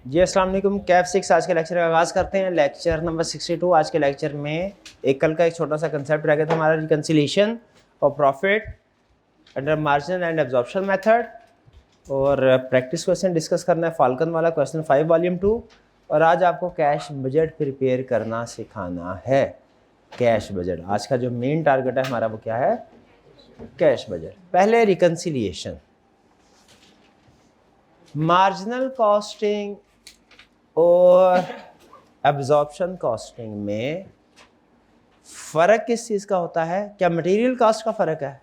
जी अस्सलाम वालेकुम। कैफ 6 आज के लेक्चर का आगाज़ करते हैं। Lecture number 62। आज के लेक्चर में कल का एक छोटा सा कंसेप्ट रह गया था हमारा, रिकन्सिलिएशन और profit under margin and absorption method, और प्रैक्टिस क्वेश्चन डिस्कस करना है, फाल्कन वाला क्वेश्चन 5 वॉल्यूम 2। और आज आपको कैश बजट प्रिपेयर करना सिखाना है। कैश बजट आज का जो मेन टारगेट है हमारा वो क्या है? Cash budget. पहले रिकन्सिलिएशन। मार्जिनल कॉस्टिंग और एब्जॉर्प्शन कॉस्टिंग में फ़र्क किस चीज़ का होता है? क्या मटेरियल कॉस्ट का फ़र्क है?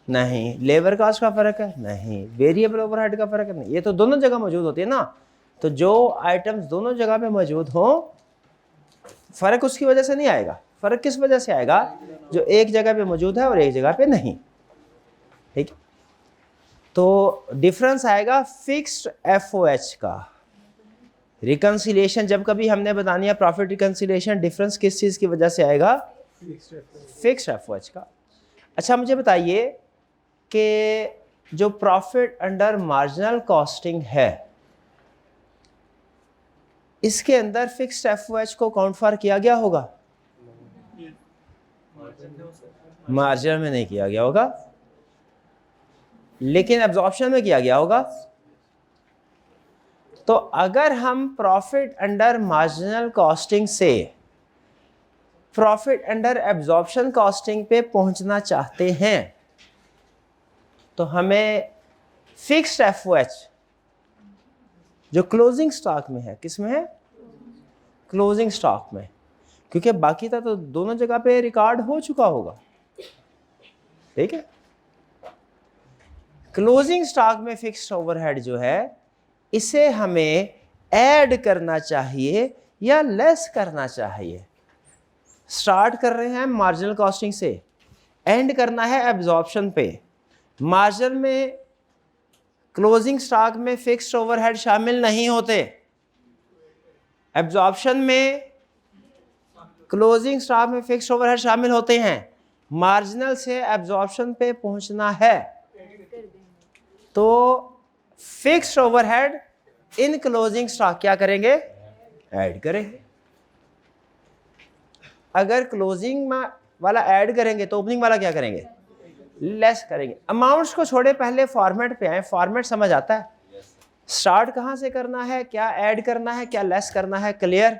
नहीं। लेबर कॉस्ट का फ़र्क है? नहीं। वेरिएबल ओवरहेड का फ़र्क है? नहीं। ये तो दोनों जगह मौजूद होती है ना। तो जो आइटम्स दोनों जगह पे मौजूद हों, फ़र्क उसकी वजह से नहीं आएगा। फ़र्क किस वजह से आएगा? जो एक जगह पे मौजूद है और एक जगह पे नहीं। ठीक है, तो डिफरेंस आएगा फिक्स्ड FOH का। रिकन्सिलिएशन जब कभी हमने बतानी है प्रॉफिट रिकन्सिलिएशन, डिफरेंस किस चीज़ की वजह से आएगा? फिक्स्ड FOH का। अच्छा मुझे बताइए कि जो प्रॉफिट अंडर मार्जिनल कॉस्टिंग है, इसके अंदर फिक्स्ड FOH को काउंट फॉर किया गया होगा? मार्जिनल में नहीं किया गया होगा, लेकिन एब्जॉर्प्शन में किया गया होगा। तो अगर हम प्रॉफिट अंडर मार्जिनल कॉस्टिंग से प्रॉफिट अंडर एब्जॉर्प्शन कॉस्टिंग पे पहुंचना चाहते हैं तो हमें फिक्स्ड FOH जो क्लोजिंग स्टॉक में है, किस में है? क्लोजिंग स्टॉक में, क्योंकि बाकी था तो दोनों जगह पे रिकॉर्ड हो चुका होगा। ठीक है, क्लोजिंग स्टॉक में फिक्स्ड ओवरहेड जो है इसे हमें ऐड करना चाहिए या लेस करना चाहिए? स्टार्ट कर रहे हैं मार्जिनल कॉस्टिंग से, एंड करना है एब्जॉर्प्शन पे। मार्जिन में क्लोजिंग स्टॉक में फिक्स्ड ओवरहेड शामिल नहीं होते, एब्जॉर्प्शन में क्लोजिंग स्टॉक में फिक्स्ड ओवरहेड शामिल होते हैं। मार्जिनल से एब्जॉर्प्शन पे पहुंचना है तो फिक्स्ड ओवरहेड इन क्लोजिंग स्टॉक क्या करेंगे? ऐड करेंगे। अगर क्लोजिंग वाला ऐड करेंगे तो ओपनिंग वाला क्या करेंगे? लेस करेंगे। अमाउंट्स को छोड़े, पहले फॉर्मेट पे आए। फॉर्मेट समझ आता है? स्टार्ट कहां से करना है, क्या ऐड करना है, क्या लेस करना है, क्लियर?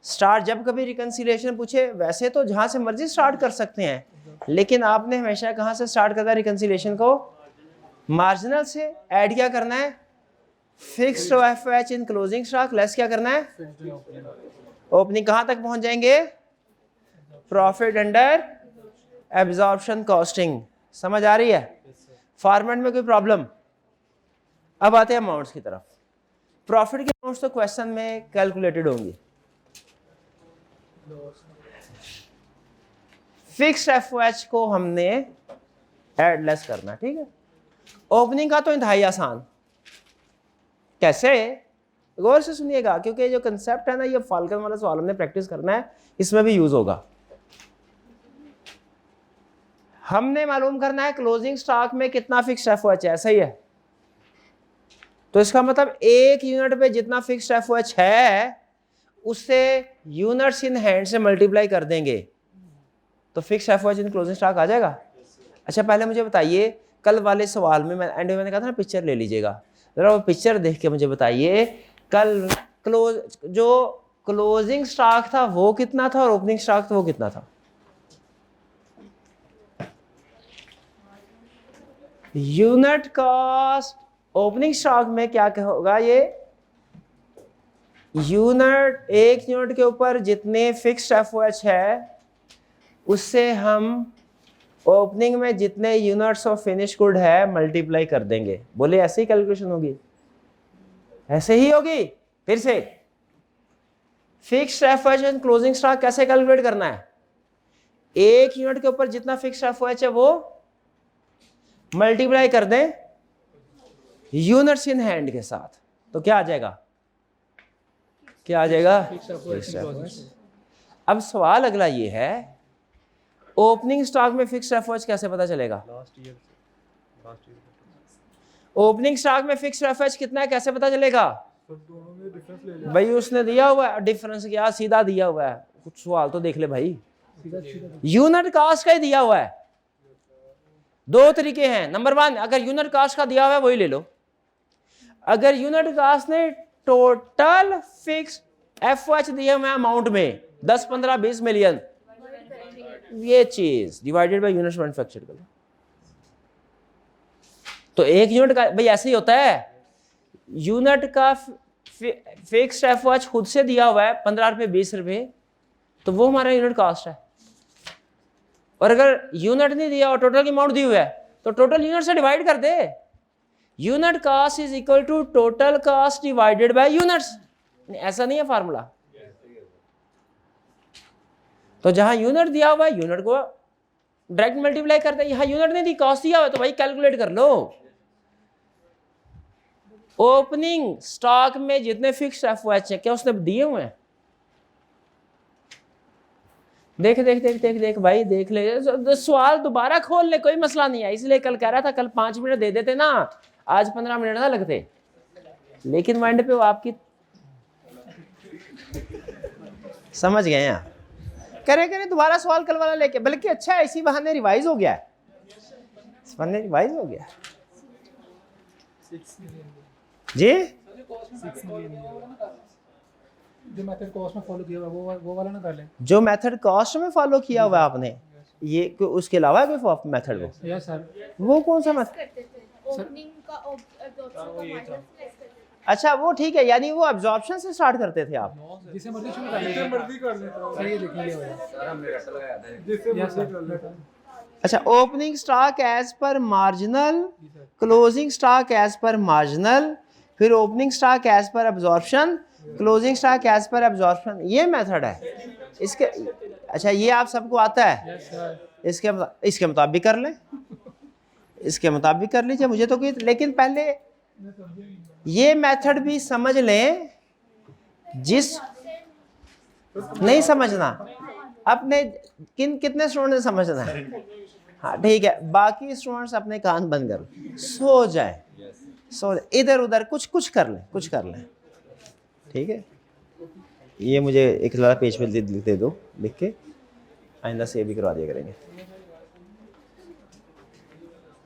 स्टार्ट जब कभी रिकन्सिलिएशन पूछे, वैसे तो जहां से मर्जी स्टार्ट कर सकते हैं, लेकिन आपने हमेशा कहां से स्टार्ट करना है रिकन्सिलिएशन को? मार्जिनल से। ऐड क्या करना है? Fixed FOH in closing stock. Less क्या करना है? ओपनिंग। कहां तक पहुंच जाएंगे? Profit under absorption costing. समझ आ रही है? फॉर्मेट में कोई प्रॉब्लम? अब आते हैं अमाउंट्स की तरफ। प्रॉफिट की अमाउंट्स तो क्वेश्चन में कैलकुलेटेड होंगी। फिक्स्ड FOH को हमने ऐड लेस करना, ठीक है। ओपनिंग का तो इंतहाई आसान। कैसे? गौर से सुनिएगा, क्योंकि जो कंसेप्ट है ना, ये फाल्कन वाला सवाल हमने प्रैक्टिस करना है, इसमें भी यूज होगा। हमने मालूम करना है क्लोजिंग स्टॉक में कितना फिक्स्ड FOH है, सही है? तो इसका मतलब एक यूनिट पे जितना फिक्स्ड FOH है उससे यूनिट्स इन हैंड से मल्टीप्लाई कर देंगे तो fixed FOH in closing stock आ जाएगा। अच्छा पहले मुझे बताइए, कल वाले सवाल में एंड में मैंने कहा था ना पिक्चर ले लीजिएगा, जरा वो पिक्चर देख के मुझे बताइए कल जो क्लोजिंग स्टॉक था वो कितना था और ओपनिंग स्टॉक था वो कितना था? यूनिट कॉस्ट ओपनिंग स्टॉक में क्या होगा? ये यूनिट, एक यूनिट के ऊपर जितने फिक्स्ड FOH है उससे हम ओपनिंग में जितने यूनिट्स ऑफ फिनिश गुड है मल्टीप्लाई कर देंगे। बोले ऐसे ही कैलकुलेशन होगी? ऐसे ही होगी। फिर से fixed FOH and closing stock कैसे कैलकुलेट करना है? एक यूनिट के ऊपर जितना फिक्स्ड FOH है वो मल्टीप्लाई कर दें यूनिट्स इन हैंड के साथ, तो क्या आ जाएगा? क्या आ जाएगा? Fixed FOH। अब सवाल अगला ये है, ओपनिंग स्टॉक में फिक्स्ड FOH कैसे पता चलेगा? ओपनिंग स्टॉक में फिक्स्ड FOH कितना है कैसे पता चलेगा? भाई उसने दिया हुआ है, डिफरेंस क्या सीधा दिया हुआ है, कुछ सवाल तो देख ले भाई, यूनिट कास्ट का ही दिया हुआ है। दो तरीके हैं, नंबर 1 अगर यूनिट कास्ट का दिया हुआ है वही ले लो, अगर यूनिट कास्ट ने टोटल फिक्स एफओएच दिया हुआ अमाउंट में 10, 15, 20 मिलियन, ये चीज डिवाइडेड बाय यूनिट्स मैन्युफैक्चर कर लो। तो एक यूनिट का भाई ऐसे ही होता है, यूनिट का फिक्स्ड एफओएच खुद से दिया हुआ है 15 रुपए 20 रुपए, तो वो हमारा यूनिट कास्ट है। और अगर यूनिट नहीं दिया और टोटल की अमाउंट दी हुई है तो टोटल यूनिट से डिवाइड कर दे, unit cost is equal to total cost divided by units. ऐसा नहीं है फार्मूला। तो जहां यूनिट दिया हुआ है यूनिट को डायरेक्ट मल्टीप्लाई करते हैं, यहां यूनिट नहीं दी कॉस्ट दिया हुआ है तो भाई कैलकुलेट कर लो। ओपनिंग स्टॉक में जितने फिक्स्ड एफओएच है क्या उसने दिए हुए हैं? देख देख देख देख देख भाई देख ले, सवाल दोबारा खोल ले, कोई मसला नहीं है। इसलिए कल कह रहा था कल 5 मिनट दे देते ना, आज 15 मिनट ना लगते, लेकिन माइंड पे वो आपकी समझ गए हैं। करे करे दोबारा सवाल कल वाला लेके, बल्कि अच्छा है इसी बहाने रिवाइज हो गया है, इस बहाने रिवाइज हो गया जी। जो मेथड कॉस्ट में फॉलो किया हुआ वो वाला ना कर ले, जो मेथड कॉस्ट में फॉलो किया हुआ आपने, ये उसके अलावा कोई मेथड वो? Yes sir. वो कौन सा मेथड? ओपनिंग का ऑब्जॉर्प्शन का माइनस। अच्छा वो ठीक है, यानी वो अब्जॉर्प्शन से स्टार्ट करते थे आप? जिसे मर्जी शुरू कर ले, जिसे मर्जी कर ले सर। ये देखिए सर हमने रट लगाया था, जिसे मर्जी कर ले। अच्छा, opening stock as per marginal, closing stock as per marginal, फिर opening stock as per absorption, closing stock as per absorption, ये मेथड है इसके। अच्छा ये आप सबको आता है? इसके मुताबिक कर लें, इसके मुताबिक कर लीजिए, मुझे तो कोई, लेकिन पहले ये मेथड भी समझ लें। जिस नहीं समझना अपने कितने स्टूडेंट ने समझना है? हाँ ठीक है, बाकी स्टूडेंट्स अपने कान बंद कर सो जाए, सो जाए, इधर उधर कुछ कर लें, कुछ कर लें, ठीक है। ये मुझे एक लाला पेज पे दे दो लिख के, आइंदा से ये भी करवा दिया करेंगे।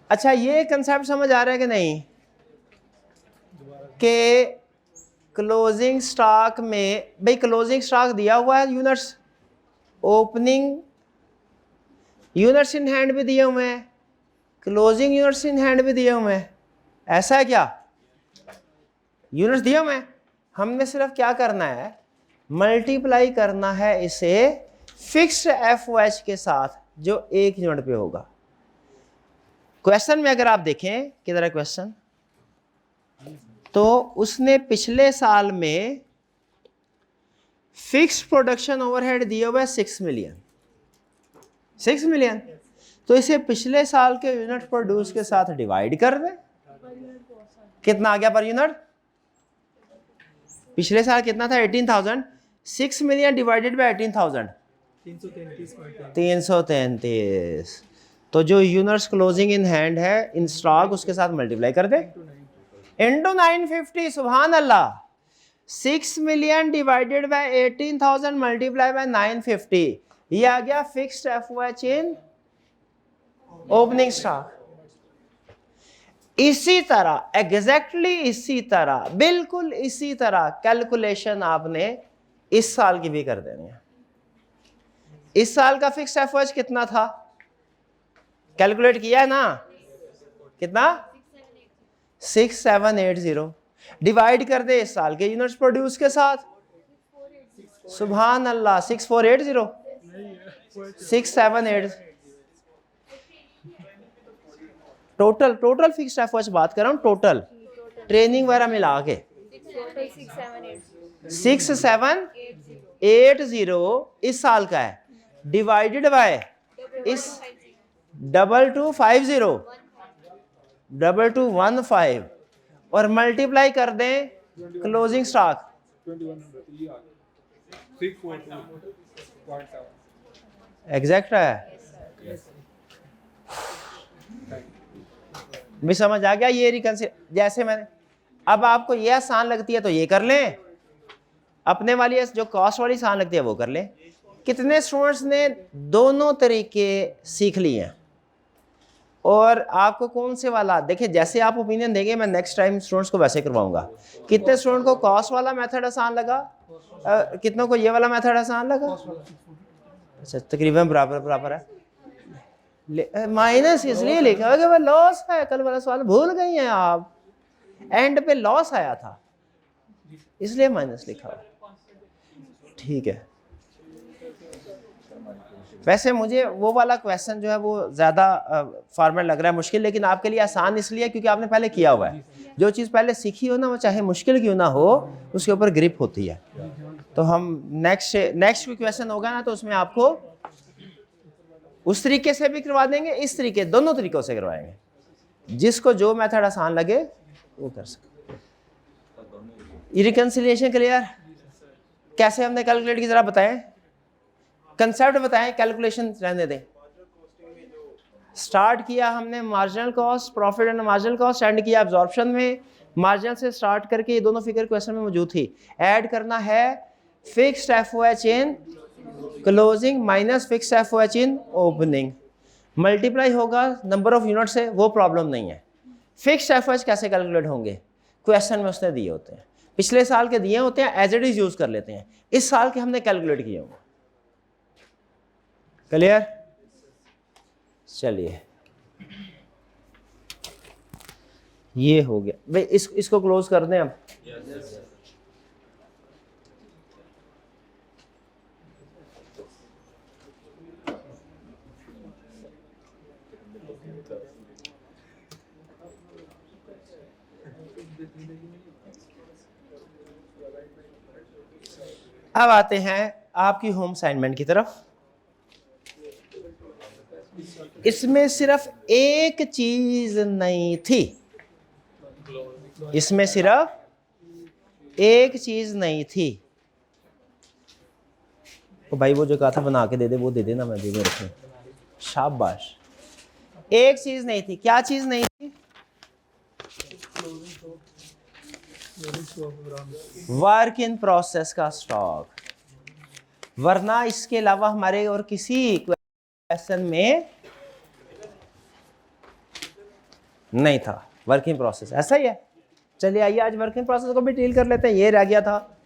अच्छा ये कंसेप्ट समझ आ रहा है कि नहीं कि क्लोजिंग स्टॉक में, भाई क्लोजिंग स्टॉक दिया हुआ है units, opening units in hand भी दिए हुए हैं, क्लोजिंग यूनिट्स इन हैंड भी दिए हुए हैं, ऐसा है क्या? यूनिट्स दिए हुए हैं, हमने सिर्फ क्या करना है, मल्टीप्लाई करना है इसे फिक्स्ड एफओएच के साथ जो 1 यूनिट पे होगा। क्वेश्चन में अगर आप देखें किधर है क्वेश्चन, तो उसने पिछले साल में फिक्स्ड प्रोडक्शन ओवरहेड दिया हुआ है 6 मिलियन, 6 मिलियन, तो इसे पिछले साल के यूनिट प्रोड्यूस के साथ डिवाइड कर दें, कितना आ गया पर यूनिट? पिछले साल कितना था? 18,000, 6 मिलियन डिवाइडेड बाय 18,000, 333। तो जो यूनिट्स क्लोजिंग इन हैंड है इन स्टॉक उसके साथ मल्टीप्लाई कर दे इंटू 950। सुभान अल्लाह, 6 million divided by 18,000 multiply by 950, ये आ गया फिक्स्ड एफओएच इन ओपनिंग स्टॉक। इसी तरह एग्जैक्टली इसी तरह, बिल्कुल इसी तरह कैलकुलेशन आपने इस साल की भी कर देनी है। इस साल का फिक्स्ड एफओएच कितना था? कैलकुलेट किया है ना? कितना? 6780। डिवाइड कर दे इस साल के यूनिट्स प्रोड्यूस के साथ। सुभान अल्लाह, 6480, 6780। टोटल फिक्स्ड एफओएच बात कर रहा हूं, टोटल ट्रेनिंग वगैरह मिला के 6780 इस साल का है, डिवाइडेड बाय इस 2250 और मल्टीप्लाई कर दें क्लोजिंग स्टॉक 2100 एग्जैक्ट है। भी समझ आ गया ये रिकंसिडर? जैसे मैंने, अब आपको ये आसान लगती है तो ये कर लें, अपने वाली जो कॉस्ट वाली आसान लगती है वो कर लें। कितने स्टूडेंट्स ने दोनों तरीके सीख लिए हैं और आपको कौन से वाला, देखिए जैसे आप ओपिनियन देंगे मैं नेक्स्ट टाइम स्टूडेंट्स को वैसे करवाऊंगा। कितने स्टूडेंट को कॉस्ट वाला मेथड आसान लगा, कितनों को ये वाला मेथड आसान लगा? अच्छा तकरीबन बराबर बराबर है। माइनस इसलिए लिखा है कि वह लॉस है, कल वाला सवाल भूल गई हैं आप, एंड पे लॉस आया था इसलिए माइनस लिखा है। ठीक है, वैसे मुझे वो वाला क्वेश्चन जो है वो ज़्यादा फॉर्मेट लग रहा है, मुश्किल, लेकिन आपके लिए आसान इसलिए क्योंकि आपने पहले किया हुआ है। जो चीज़ पहले सीखी हो ना, वो चाहे मुश्किल क्यों ना हो उसके ऊपर ग्रिप होती है। तो हम नेक्स्ट क्वेश्चन होगा ना तो उसमें आपको उस तरीके से भी करवा देंगे, इस तरीके, दोनों तरीक़ों से करवाएंगे, जिसको जो मेथड आसान लगे वो कर सकते। Reconciliation clear? कैसे हमने कैलकुलेट की ज़रा बताएं, कंसेप्ट बताएं, कैलकुलेशन रहने दें। स्टार्ट किया हमने marginal cost, profit and marginal cost, and किया एब्जॉर्प्शन में। मार्जिनल से स्टार्ट करके ये दोनों फिगर क्वेश्चन में मौजूद थी। ऐड करना है फिक्स्ड एफओएच इन क्लोजिंग माइनस फिक्स्ड एफओएच इन ओपनिंग, मल्टीप्लाई होगा नंबर ऑफ यूनिट से, वो प्रॉब्लम नहीं है। फिक्स्ड एफओएच कैसे कैलकुलेट होंगे, क्वेश्चन में उसने दिए होते हैं, पिछले साल के दिए होते हैं, एज इट इज यूज कर लेते हैं, इस साल के हमने कैलकुलेट किए होंगे। क्लियर? चलिए ये हो गया भाई, इसको क्लोज कर दें अब। अब आते हैं आपकी होम असाइनमेंट की तरफ। इसमें सिर्फ एक चीज नहीं थी, इसमें सिर्फ एक चीज नहीं थी। ओ भाई वो जो कहा था बना के दे दे, वो दे देना, मैं दे दे रखूं। शाबाश, एक चीज नहीं थी। क्या चीज नहीं थी? वर्क इन प्रोसेस का स्टॉक, वरना इसके अलावा हमारे और किसी क्वेश्चन में नहीं था वर्क इन प्रोसेस। ऐसा ही है। चलिए आइए आज वर्क इन प्रोसेस को भी डील कर लेते हैं। ये रह गया था,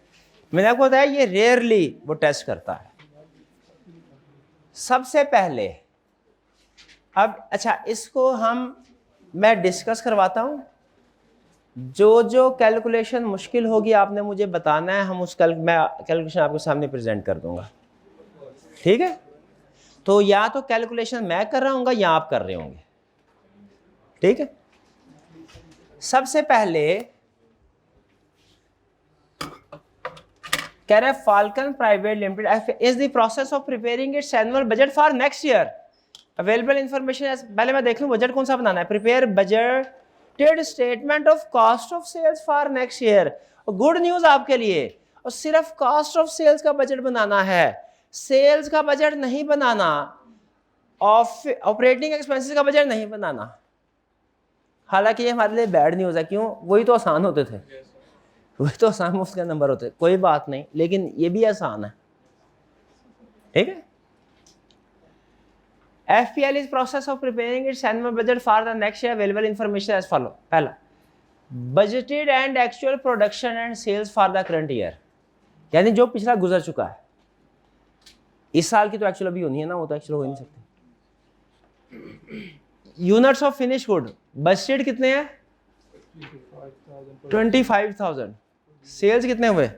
मैंने आपको बताया ये रेयरली वो टेस्ट करता है। सबसे पहले अब अच्छा इसको मैं डिस्कस करवाता हूं। जो कैलकुलेशन मुश्किल होगी आपने मुझे बताना है, हम मैं कैलकुलेशन आपके सामने प्रेजेंट कर दूंगा। ठीक है, तो या तो कैलकुलेशन मैं कर रहा हूँ या आप कर रहे होंगे। ठीक है, सबसे पहले कह रहे Falcon private limited is the process of preparing its annual budget for next year. Available information, पहले मैं देख लूं बजट कौन सा बनाना है। Prepare budgeted statement of cost of sales for next year. Good news आपके लिए, और सिर्फ कॉस्ट ऑफ सेल्स का बजट बनाना है, सेल्स का बजट नहीं बनाना, ऑपरेटिंग एक्सपेंसेस का बजट नहीं बनाना। हालांकि ये हमारे लिए बैड न्यूज़ है, क्यों? वही तो आसान होते थे, वही तो आसान मुफ्त के नंबर होते। कोई बात नहीं, लेकिन ये भी आसान है। ठीक है, FPL is process of preparing its annual budget for the next year. Available information as follow. पहला, budgeted and actual production and sales for the current year, यानी जो पिछला गुजर चुका है। इस साल की तो एक्चुअल अभी होनी है ना, वो तो एक्चुअल हो ही नहीं सकती। Units of finish good budgeted कितने हैं? 25,000। सेल्स कितने हुए?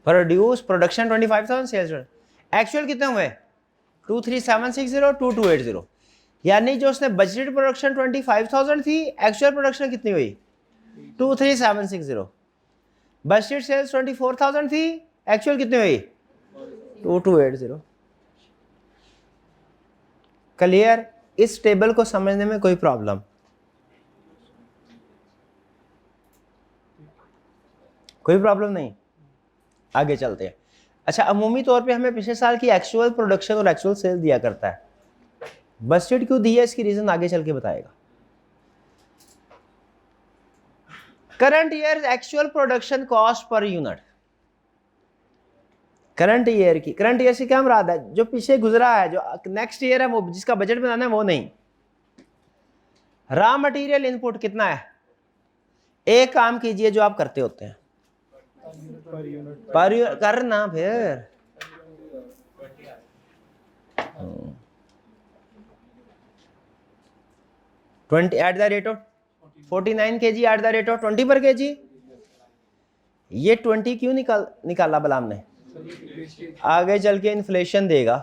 प्रोड्यूस प्रोडक्शन 25,000, सेल्स एक्चुअल कितने हुए? 23,760, 2280। यानी जो उसने बजटेड प्रोडक्शन 25,000 थी, एक्चुअल प्रोडक्शन कितनी हुई? 23,760। बजटेड सेल्स 24,000 थी, एक्चुअल कितनी हुई? 2280। क्लियर? इस टेबल को समझने में कोई प्रॉब्लम? कोई प्रॉब्लम नहीं? आगे चलते हैं। अच्छा, अमूमी तौर पे हमें पिछले साल की एक्चुअल प्रोडक्शन और एक्चुअल सेल दिया करता है। बजटेड क्यों दिया, इसकी रीजन आगे चल के बताएगा। Current year actual production cost per unit, current year की, करंट ईयर से क्या मुराद है? जो पीछे गुजरा है, जो नेक्स्ट ईयर है, वो जिसका बजट बनाना है वो नहीं। रॉ मटेरियल इनपुट कितना है? एक काम कीजिए जो आप करते होते हैं, पर यूनिट करना फिर 20 at the rate of 49 kg at the rate of 20 पर kg। ये 20 क्यों निकाला भला हमने? आगे चल के इन्फ्लेशन देगा।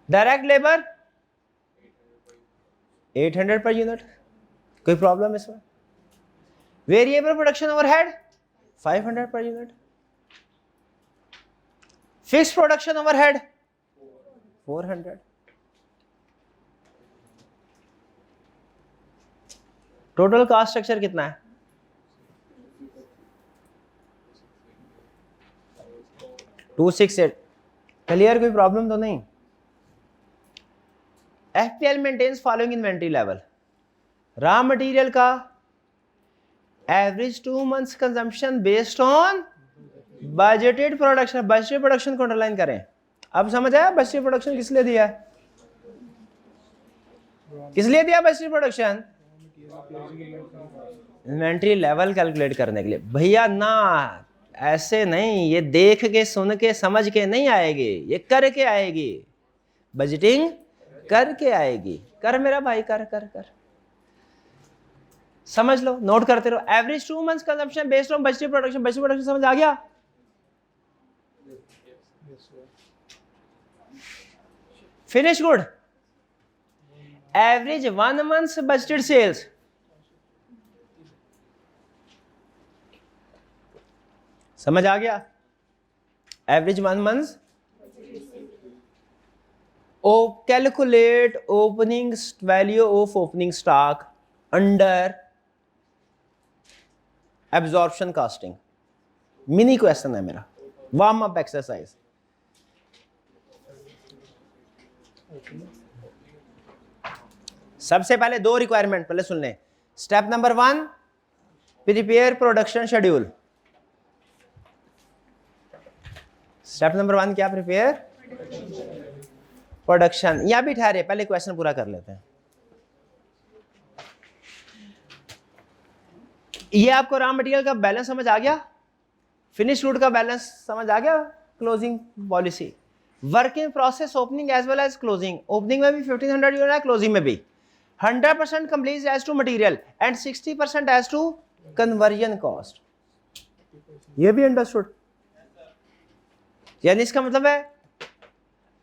डायरेक्ट लेबर 800 पर यूनिट, कोई प्रॉब्लम इसमें? Variable production overhead 500 per unit, fixed production overhead 400। Total cost structure कितना है? 268। क्लियर, कोई प्रॉब्लम तो नहीं? FPL maintains following inventory level. Raw material का average 2 months consumption based on budgeted production. Budgeted production को underline करें। अब समझ आया बजटेड प्रोडक्शन किस लिए दिया है? किस लिए दिया budgeted production? Inventory level calculate करने के लिए। भैया ना, ऐसे नहीं, ये देख के सुन के समझ के नहीं आएगी, ये करके आएगी। बजटिंग करके आएगी। कर मेरा भाई, कर कर कर, समझ लो, नोट करते रहो। Average 2 months consumption based on budgeted production. Budgeted production समझ आ गया? Finish good average 1 month budgeted sales. समझ आ गया? Average 1 month। Calculate opening value of opening stock under absorption costing. Mini question है मेरा, वार्म अप एक्सरसाइज। सबसे पहले 2 रिक्वायरमेंट पहले सुन लें। Step number 1, prepare production schedule. Step number 1 क्या? Prepare production. या भी ठहरे, पहले क्वेश्चन पूरा कर लेते हैं। ये आपको रॉ मटेरियल का बैलेंस समझ आ गया? फिनिश गुड का बैलेंस समझ आ गया? Closing policy, work in process opening as well as closing. Opening में भी 1500 यूनिट है, क्लोजिंग में भी 100% complete as to material and 60% as to conversion cost. ये भी अंडरस्टूड? यानी इसका मतलब है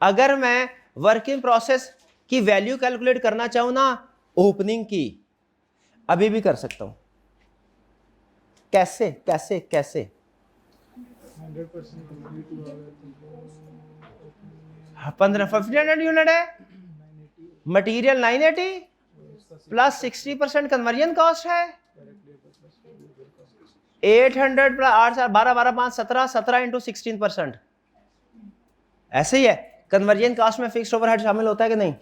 अगर मैं वर्क इन प्रोसेस की वैल्यू कैलकुलेट करना चाहूं ना ओपनिंग की, अभी भी कर सकता हूं। कैसे कैसे कैसे? 1500 यूनिट है, मटेरियल 980 प्लस 60% कन्वर्जन कॉस्ट है, 800 प्लस 8 12 12 5 17 17 इंटू 16%। ऐसे ही है। कन्वर्जन कॉस्ट में फिक्स्ड ओवरहेड शामिल होता है कि नहीं?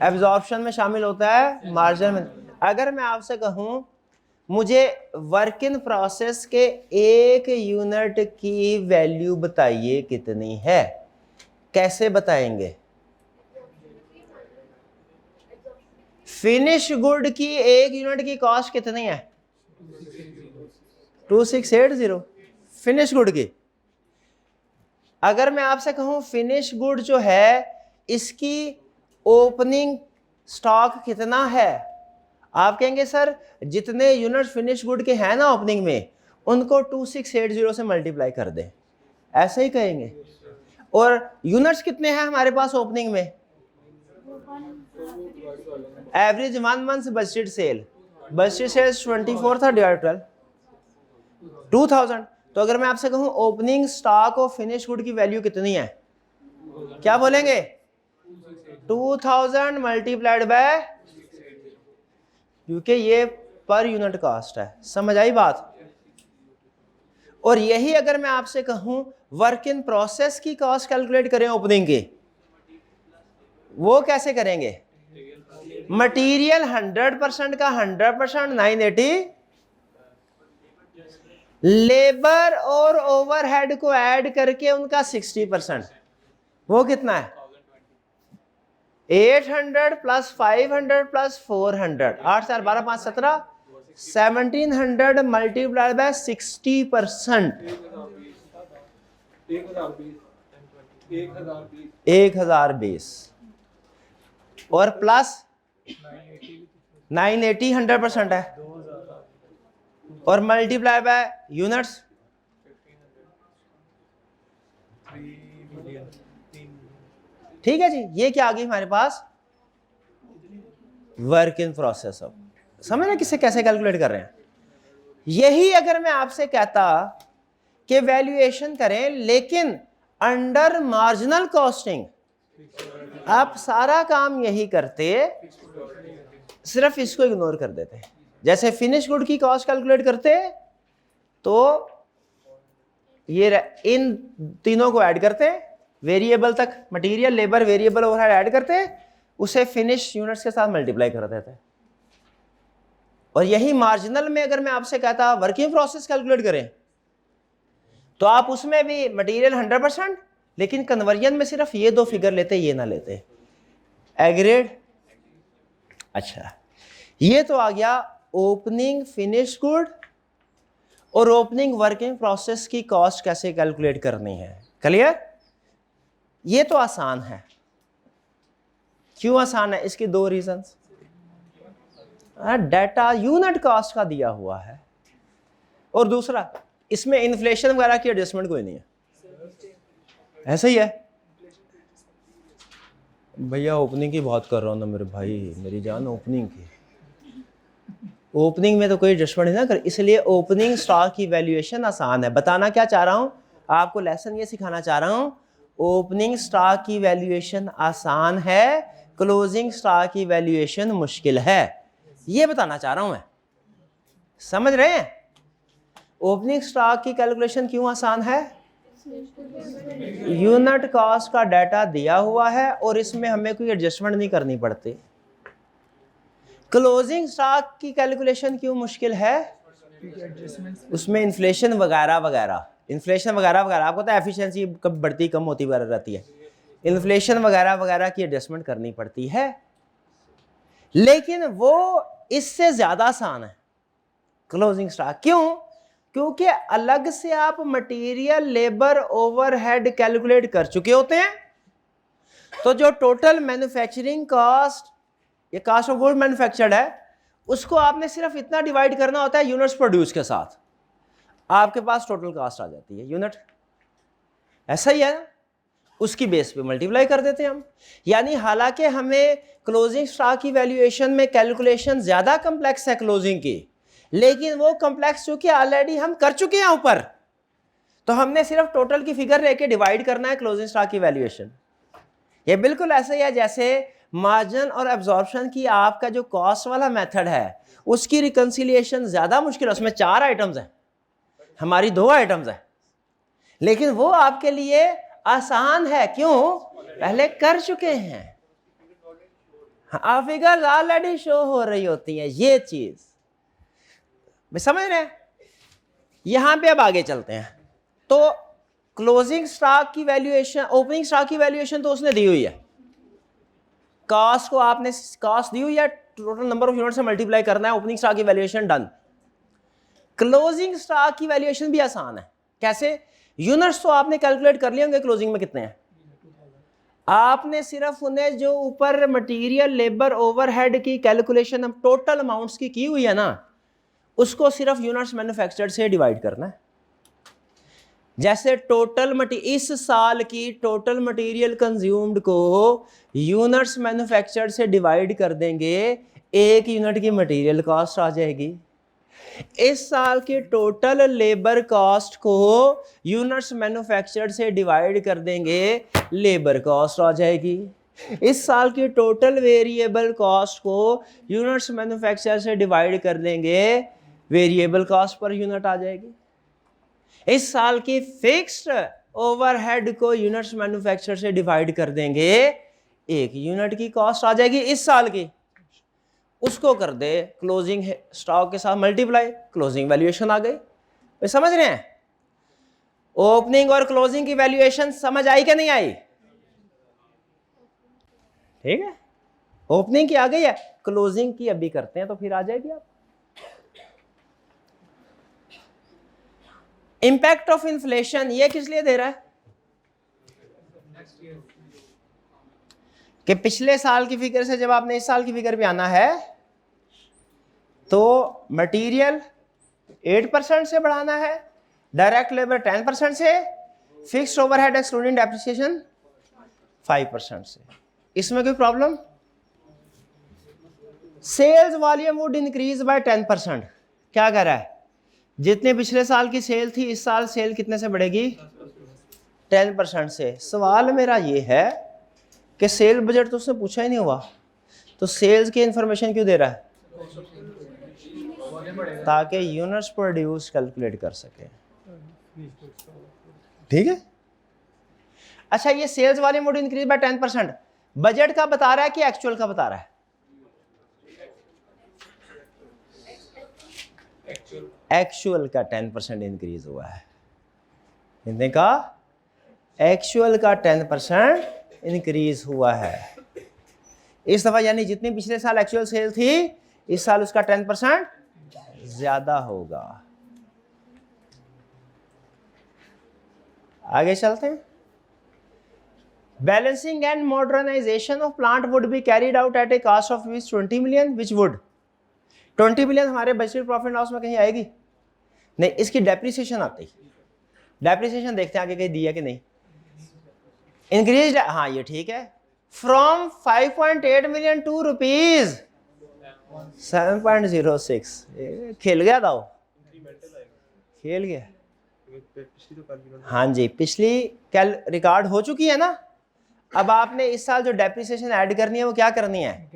एब्जॉर्प्शन में शामिल होता है, मार्जिन में। अगर मैं आपसे कहूं मुझे वर्क इन प्रोसेस के 1 यूनिट की वैल्यू बताइए कितनी है, कैसे बताएंगे? फिनिश गुड की 1 यूनिट की कॉस्ट कितनी है? 2680 फिनिश गुड की। अगर मैं आपसे कहूं फिनिश गुड जो है इसकी ओपनिंग स्टॉक कितना है, आप कहेंगे सर जितने यूनिट फिनिश गुड के हैं ना ओपनिंग में उनको 2680 से मल्टीप्लाई कर दें, ऐसे ही कहेंगे। और यूनिट्स कितने हैं हमारे पास ओपनिंग में? Average 1 month budgeted sale. Budgeted sales 24 था डिवाइड 12 2000। तो अगर मैं आपसे कहूं opening stock of finish good की वैल्यू कितनी है, क्या बोलेंगे? 2000 मल्टीप्लाइड बाय, क्योंकि ये पर यूनिट कॉस्ट है। समझ आई बात? और यही अगर मैं आपसे कहूं वर्क इन प्रोसेस की कॉस्ट कैलकुलेट करें ओपनिंग की, वो कैसे करेंगे? मटेरियल 100% का 100% 980, लेबर और ओवरहेड को ऐड करके उनका 60%, वो कितना है? 800 प्लस 500 प्लस 400, 8 4 12 5 17, 1700 मल्टीप्लाइड बाय 60%, 1020 और प्लस 980 100% है और मल्टीप्लाई बाय यूनिट्स 3 ठीक है जी। ये क्या आ गई हमारे पास? Work in process. अब समझ रहे किसे कैसे कैलकुलेट कर रहे हैं? यही अगर मैं आपसे कहता कि वैल्यूएशन करें लेकिन अंडर मार्जिनल कॉस्टिंग, आप सारा काम यही करते, सिर्फ इसको इग्नोर कर देते। जैसे फिनिश गुड की कॉस्ट कैलकुलेट करते तो ये इन तीनों को ऐड करते, वेरिएबल तक material labour variable overhead add करते, उसे फिनिश यूनिट्स के साथ मल्टीप्लाई कर देते। और यही मार्जिनल में अगर मैं आपसे कहता वर्किंग प्रोसेस कैलकुलेट करें तो आप उसमें भी मटेरियल 100% लेकिन कन्वर्जन में सिर्फ ये दो फिगर लेते, ये ना लेते। एग्रेड। अच्छा, ये तो आ गया ओपनिंग फिनिश गुड और ओपनिंग वर्किंग प्रोसेस की कॉस्ट कैसे कैलकुलेट करनी है। क्लियर? ये तो आसान है। क्यों आसान है? इसके दो रीजंस। डाटा यूनिट कॉस्ट का दिया हुआ है और दूसरा इसमें इन्फ्लेशन वगैरह की एडजस्टमेंट कोई नहीं है। ऐसा ही है भैया। ओपनिंग की बात कर रहा हूं ना मेरे भाई, मेरी जान, ओपनिंग की। ओपनिंग में तो कोई एडजस्टमेंट ना कर, इसलिए ओपनिंग स्टॉक की वैल्यूएशन आसान है। बताना क्या चाह रहा हूं आपको, लेसन ये सिखाना चाह रहा हूं, ओपनिंग स्टॉक की वैल्यूएशन आसान है, क्लोजिंग स्टॉक की वैल्यूएशन मुश्किल है, ये बताना चाह रहा हूं मैं। समझ रहे हैं? ओपनिंग स्टॉक की कैलकुलेशन क्यों आसान है? यूनिट कॉस्ट का डाटा दिया हुआ है और इसमें हमें कोई एडजस्टमेंट नहीं करनी पड़ती। क्लोजिंग स्टॉक की कैलकुलेशन क्यों मुश्किल है? उसमें इन्फ्लेशन वगैरह वगैरह, इन्फ्लेशन वगैरह वगैरह, आपको तो एफिशिएंसी कब बढ़ती कम होती वगैरह रहती है, इन्फ्लेशन वगैरह वगैरह की एडजस्टमेंट करनी पड़ती है। लेकिन वो इससे ज्यादा आसान है क्लोजिंग स्टॉक। क्यों? क्योंकि अलग से आप मटेरियल लेबर ओवरहेड कैलकुलेट कर चुके होते हैं, तो जो टोटल मैन्युफैक्चरिंग कॉस्ट, ये कॉस्ट ऑफ गुड मैन्युफैक्चर्ड है, उसको आपने सिर्फ इतना डिवाइड करना होता है यूनिट्स प्रोड्यूस के साथ, आपके पास टोटल कॉस्ट आ जाती है यूनिट। ऐसा ही है ना? उसकी बेस पे मल्टीप्लाई कर देते हैं हम। यानी हालांकि हमें क्लोजिंग स्टॉक की वैल्यूएशन में कैलकुलेशन ज्यादा कॉम्प्लेक्स है क्लोजिंग की, लेकिन वो कॉम्प्लेक्स चूंकि ऑलरेडी हम कर चुके हैं ऊपर, तो हमने सिर्फ टोटल की फिगर लेके डिवाइड करना है क्लोजिंग स्टॉक की वैल्यूएशन। ये बिल्कुल ऐसे ही है जैसे मार्जिन और एब्जॉर्प्शन की आपका जो कॉस्ट वाला मेथड है, उसकी रिकंसिलिएशन ज्यादा मुश्किल है। उसमें 4 आइटम्स हैं, हमारी 2 आइटम्स हैं, लेकिन वो आपके लिए आसान है। क्यों? पहले कर चुके हैं, फिगर्स ऑलरेडी शो हो रही होती है। ये चीज समझ रहे हैं? यहां पे अब आगे चलते हैं। तो क्लोजिंग स्टॉक की वैल्यूएशन, ओपनिंग स्टॉक की वैल्यूएशन तो उसने दी हुई है, कॉस्ट को आपने कॉस्ट दी हुई है, टोटल नंबर ऑफ यूनिट से मल्टीप्लाई करना है, ओपनिंग स्टॉक की वैल्यूएशन डन। क्लोजिंग स्टॉक की वैल्यूएशन भी आसान है। कैसे? यूनिट्स तो आपने कैलकुलेट कर लिए होंगे क्लोजिंग में कितने हैं, आपने सिर्फ उन्हें जो ऊपर मटेरियल लेबर ओवरहेड की कैलकुलेशन हम टोटल अमाउंट्स की हुई है ना, उसको सिर्फ यूनिट्स मैन्युफैक्चर्ड से डिवाइड करना है। जैसे टोटल इस साल की टोटल मटेरियल कंज्यूम्ड को यूनिट्स मैन्युफैक्चर्ड से डिवाइड कर देंगे, 1 यूनिट की मटेरियल कॉस्ट आ जाएगी। इस साल की टोटल लेबर कॉस्ट को यूनिट्स मैन्युफैक्चर्ड से डिवाइड कर देंगे, लेबर कॉस्ट आ जाएगी। इस साल की टोटल वेरिएबल कॉस्ट को यूनिट्स मैन्युफैक्चर से डिवाइड कर देंगे, वेरिएबल कॉस्ट पर यूनिट आ जाएगी। इस साल की फिक्स्ड ओवरहेड को यूनिट्स मैन्युफैक्चर से डिवाइड कर देंगे, 1 यूनिट की कॉस्ट आ जाएगी इस साल की। उसको कर दे क्लोजिंग स्टॉक के साथ मल्टीप्लाई, क्लोजिंग वैल्यूएशन आ गई। वे समझ रहे हैं? ओपनिंग और क्लोजिंग की वैल्यूएशन समझ आई कि नहीं आई? ठीक है, ओपनिंग की आ गई है, क्लोजिंग की अभी करते हैं तो फिर आ जाएगी आप। इंपैक्ट ऑफ इन्फ्लेशन ये किस लिए दे रहा है? कि पिछले साल की फिगर से जब आपने इस साल की फिगर पे आना है तो मटेरियल 8% से बढ़ाना है, डायरेक्ट लेबर 10% से, फिक्स्ड ओवरहेड एक्सक्लूडिंग डेप्रिसिएशन 5% से। इसमें कोई problem? Sales volume would increase by 10%। क्या कह रहा है? जितने पिछले साल की सेल थी इस साल सेल कितने से बढ़ेगी? 10% से। सवाल मेरा ये है कि सेल बजट तो उसने पूछा ही नहीं हुआ, तो सेल्स की इंफॉर्मेशन क्यों दे रहा है? ताकि यूनिट्स प्रोड्यूस कैलकुलेट कर सके। ठीक है, अच्छा ये sales volume would increase by 10% budget का बता रहा है कि एक्चुअल का बता रहा है? एक्चुअल का 10% इंक्रीज हुआ है। कितने का? एक्चुअल का 10% इंक्रीज हुआ है इस दफा, यानी जितनी पिछले साल एक्चुअल सेल थी इस साल उसका 10% ज्यादा होगा। आगे चलते हैं। Balancing and modernisation of plant would be carried out at a cost of 20 million, which would 20 million हमारे बजटेड प्रॉफिट लॉस में कहीं आएगी नहीं, इसकी डेप्रिसिएशन आती। डेप्रिसिएशन देखते हैं आगे कहीं दिया कि नहीं। इंक्रीज, हाँ ये ठीक है, फ्रॉम 5.8 मिलियन टू रुपीज 7.06। खेल गया था वो, खेल गया। हाँ जी, पिछली कल रिकॉर्ड हो चुकी है ना। अब आपने इस साल जो डेप्रिसिएशन ऐड करनी है वो क्या करनी है?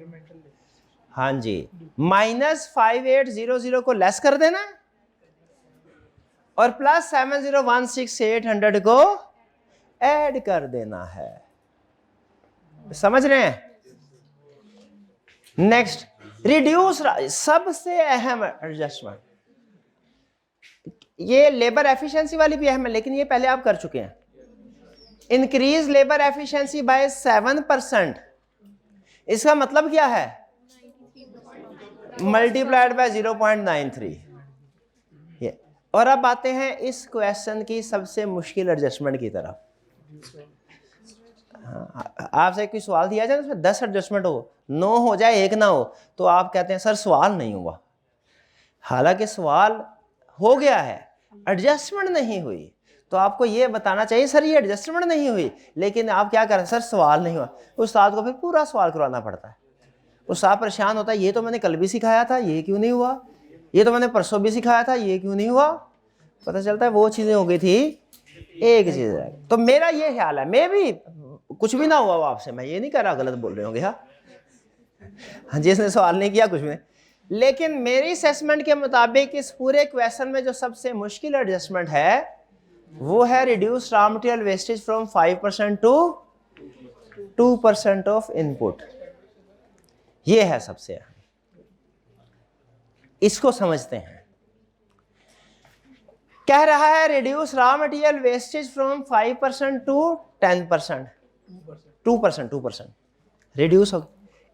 हाँ जी, -5800 को लेस कर देना है और प्लस 7016800 को ऐड कर देना है। समझ रहे हैं? नेक्स्ट, रिड्यूस, सबसे अहम एडजस्टमेंट, ये लेबर एफिशिएंसी वाली भी अहम है लेकिन ये पहले आप कर चुके हैं। Increase labour efficiency by 7%। इसका मतलब क्या है? Multiplied by 0.93। ये, और अब आते हैं इस क्वेश्चन की सबसे मुश्किल एडजस्टमेंट की तरफ। आपसे कोई सवाल दिया जाए उसमें 10 एडजस्टमेंट हो, 9 हो जाए 1 ना हो, तो आप कहते हैं सर सवाल नहीं हुआ। हालांकि सवाल हो गया है, एडजस्टमेंट नहीं हुई, तो आपको ये बताना चाहिए सर ये एडजस्टमेंट नहीं हुई, लेकिन आप क्या करें सर सवाल नहीं हुआ। उस्ताद को फिर पूरा सवाल करवाना पड़ता है। उस्ताद परेशान होता है, ये तो मैंने कल भी सिखाया था, ये क्यों नहीं हुआ, ये तो मैंने परसों भी सिखाया था, ये क्यों नहीं हुआ। पता चलता है वो चीज़ें हो गई थी, एक चीज़ है। तो मेरा ये ख्याल है, मैं भी कुछ भी ना हुआ वो आपसे, मैं ये नहीं कह रहा गलत बोल रहे होंगे। हाँ, जिसने सवाल नहीं किया कुछ में, लेकिन मेरी असेसमेंट के मुताबिक इस पूरे क्वेश्चन में जो सबसे मुश्किल एडजस्टमेंट है वो है reduce raw material wastage from 5% to 2% of input. ये है सबसे अहम, इसको समझते हैं। कह रहा है reduce raw material wastage from 5% to 10%, 2% reduce हो।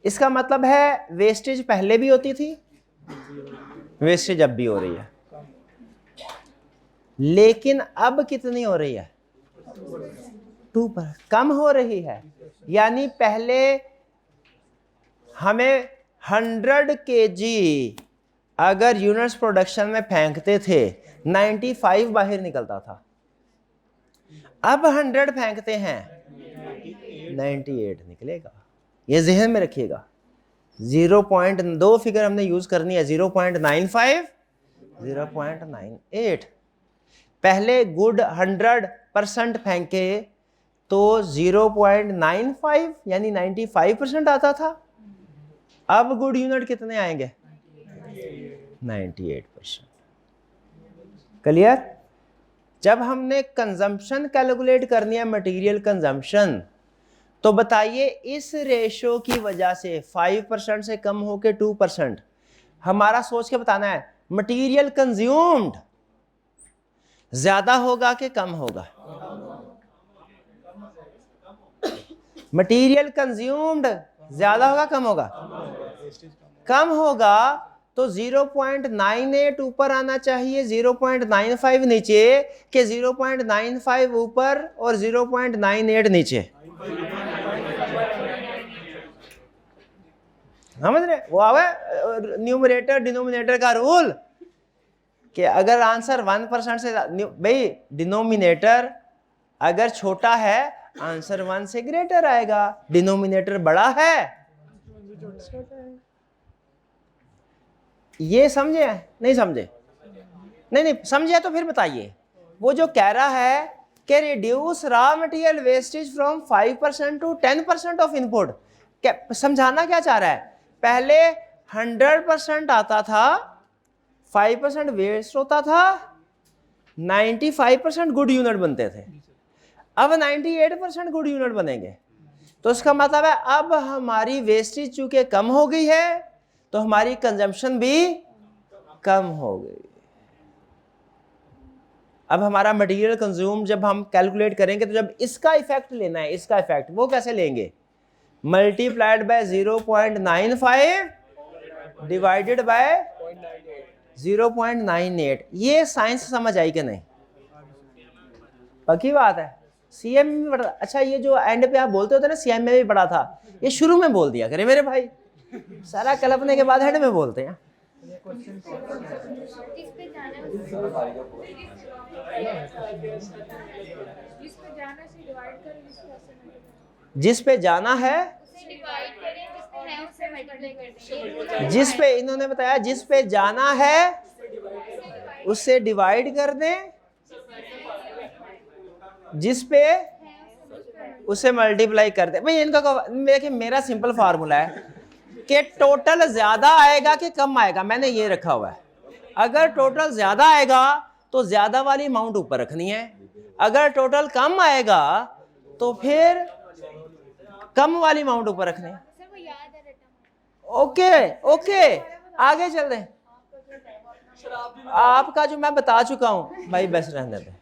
इसका मतलब है वेस्टेज पहले भी होती थी, वेस्टेज अब भी हो रही है, लेकिन अब कितनी हो रही है? 2%, कम हो रही है। यानी पहले हमें 100 kg अगर यूनिट्स प्रोडक्शन में फेंकते थे 95 बाहर निकलता था, अब 100 फेंकते हैं 98 निकलेगा। ये ज़हन में रखिएगा। 0.2 फिगर हमने यूज करनी है, 0.95, 0.98। पहले गुड 100% फेंके तो 0.95 यानी 95% आता था, अब गुड यूनिट कितने आएंगे? 98%। क्लियर? जब हमने कंजम्पशन कैलकुलेट करनी है, मटेरियल कंजम्पशन, तो बताइए इस रेशो की वजह से 5% से कम होके 2%, हमारा सोच के बताना है मटेरियल कंज्यूम्ड ज्यादा होगा कि कम होगा? मटेरियल कंज्यूम्ड ज्यादा होगा कम होगा? कम होगा। तो 0.98 ऊपर आना चाहिए, 0.95 नीचे, कि 0.95 ऊपर और 0.98 नीचे। समझ रहे? वो आवे न्यूमरेटर डिनोमिनेटर का रूल कि अगर आंसर 1% से भाई डिनोमिनेटर अगर छोटा है आंसर 1 से ग्रेटर आएगा, डिनोमिनेटर बड़ा है ये समझे नहीं समझे? नहीं समझे तो फिर बताइए। वो जो कह रहा है कि reduce raw material wastage from 5% to 10% of input, समझाना क्या चाह रहा है? पहले 100% आता था, 5% वेस्ट होता था, 95% गुड यूनिट बनते थे, अब 98% गुड यूनिट बनेंगे। तो इसका मतलब है अब हमारी वेस्टेज चूंकि कम हो गई है तो हमारी कंजम्पशन भी कम हो गई। अब हमारा मटेरियल कंज्यूम जब हम कैलकुलेट करेंगे तो जब इसका इफेक्ट लेना है, इसका इफेक्ट वो कैसे लेंगे? Multiplied by 0.95 divided by 0.98। ये साइंस समझ आई कि नहीं? पक्की बात है। सीएम में पढ़ा। अच्छा ये जो एंड पे आप बोलते होते ना सीएम में भी पढ़ा था, ये शुरू में बोल दिया करे मेरे भाई, सारा कल्पने के बाद एंड में बोलते हैं। जिस पे जाना है, जिस पे इन्होंने बताया जिस पे जाना है उससे डिवाइड कर दें, जिस पे उसे मल्टीप्लाई कर दे। भाई इनका देखिए मेरा सिंपल फार्मूला है कि टोटल ज्यादा आएगा कि कम आएगा, मैंने ये रखा हुआ है। अगर टोटल ज्यादा आएगा तो ज्यादा वाली अमाउंट ऊपर रखनी है, अगर टोटल कम आएगा तो फिर कम वाली अमाउंट ऊपर रखनी है। ओके ओके आगे चल रहे। आपका जो मैं बता चुका हूं भाई, बस रहने दे,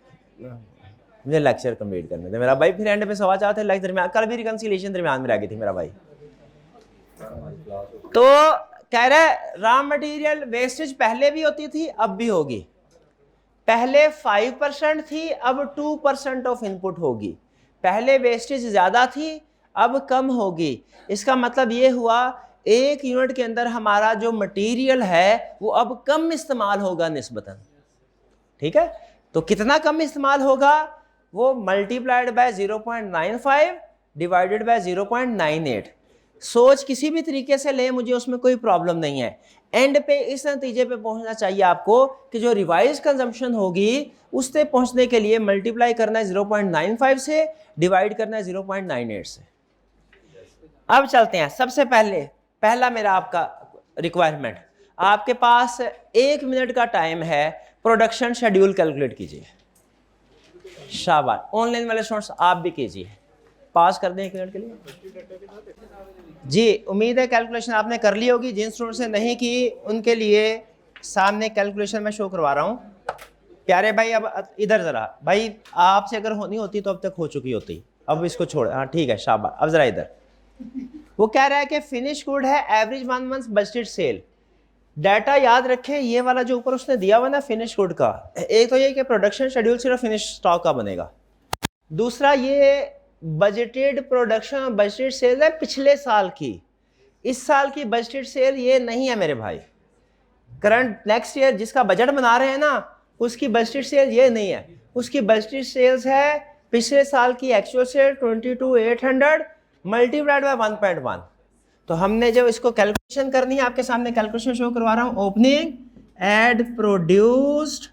मुझे लेक्चर कंप्लीट करने दे मेरा भाई। फिर एंड पे सवा चाहते लेक्चर दरमियान, कल भी रिकंसिलिएशन दरमियान में रह गई थी मेरा भाई। तो कह रहा है रॉ मटेरियल वेस्टेज पहले भी होती थी अब भी होगी। पहले 5% थी अब 2% ऑफ इनपुट होगी। पहले वेस्टेज ज्यादा थी अब कम होगी। इसका मतलब ये हुआ एक यूनिट के अंदर हमारा जो मटेरियल है वो अब कम इस्तेमाल होगा निस्बतन। ठीक है, तो कितना कम इस्तेमाल होगा? वो मल्टीप्लाइड बाय 0.95 डिवाइडेड बाय 0.98। सोच किसी भी तरीके से ले, मुझे उसमें कोई प्रॉब्लम नहीं है। एंड पे इस नतीजे पे पहुंचना चाहिए आपको कि जो रिवाइज कंजम्पशन होगी उससे पहुंचने के लिए मल्टीप्लाई करना है 0.95 से, डिवाइड करना है 0.98 से। अब चलते हैं। सबसे पहला मेरा आपका रिक्वायरमेंट, आपके पास 1 मिनट का टाइम है, प्रोडक्शन शेड्यूल कैलकुलेट कीजिए। शाबाश, ऑनलाइन वाले स्टूडेंट्स आप भी कीजिए, पास कर दें 1 मिनट के लिए। जी उम्मीद है कैलकुलेशन आपने कर ली होगी। जिन स्टूडेंट्स ने नहीं की उनके लिए सामने कैलकुलेशन में शो करवा रहा हूँ। प्यारे भाई अब इधर ज़रा, भाई आपसे अगर होनी होती तो अब तक हो चुकी होती, अब इसको छोड़। हाँ ठीक है, शाबाश। अब ज़रा इधर वो कह रहा है कि फिनिश गुड है average 1 month budgeted sale. Data याद रखें, ये वाला जो ऊपर उसने दिया हुआ ना फिनिश गुड का, एक तो ये कि प्रोडक्शन शेड्यूल सिर्फ फिनिश स्टॉक का बनेगा। दूसरा ये बजटेड प्रोडक्शन और बजटेड सेल है पिछले साल की, इस साल की बजटेड सेल ये नहीं है मेरे भाई। करंट नेक्स्ट ईयर जिसका बजट बना रहे हैं ना उसकी बजटेड सेल ये नहीं है, उसकी बजटेड सेल्स है पिछले साल की एक्चुअल सेल 22,800 मल्टीप्लाइड बाय 1.1। तो हमने जब इसको कैलकुलेशन करनी है, आपके सामने कैलकुलेशन शो करवा रहा हूं। Opening add produced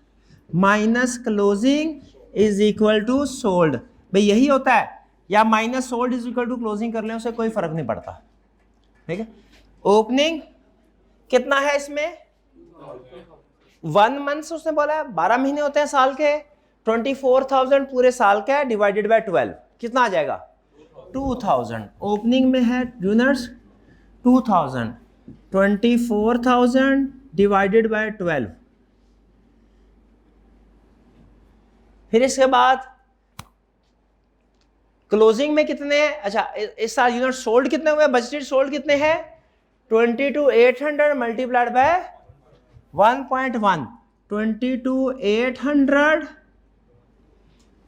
minus closing is equal to sold. भाई यही होता है, या minus sold is equal to closing कर लें, उससे कोई फर्क नहीं पड़ता। ठीक है, ओपनिंग कितना है इसमें 1 मंथ उसने बोला है, 12 महीने होते हैं साल के, 24,000 पूरे साल का है डिवाइडेड बाय 12 कितना आ जाएगा 2000, ओपनिंग में है यूनिट्स 2000, 24,000 डिवाइडेड बाय 12। फिर इसके बाद क्लोजिंग में कितने हैं? अच्छा, इस साल यूनिट सोल्ड कितने हुए, बजटेड सोल्ड कितने हैं? 22,800 मल्टीप्लाइड बाय 1.1, 22,800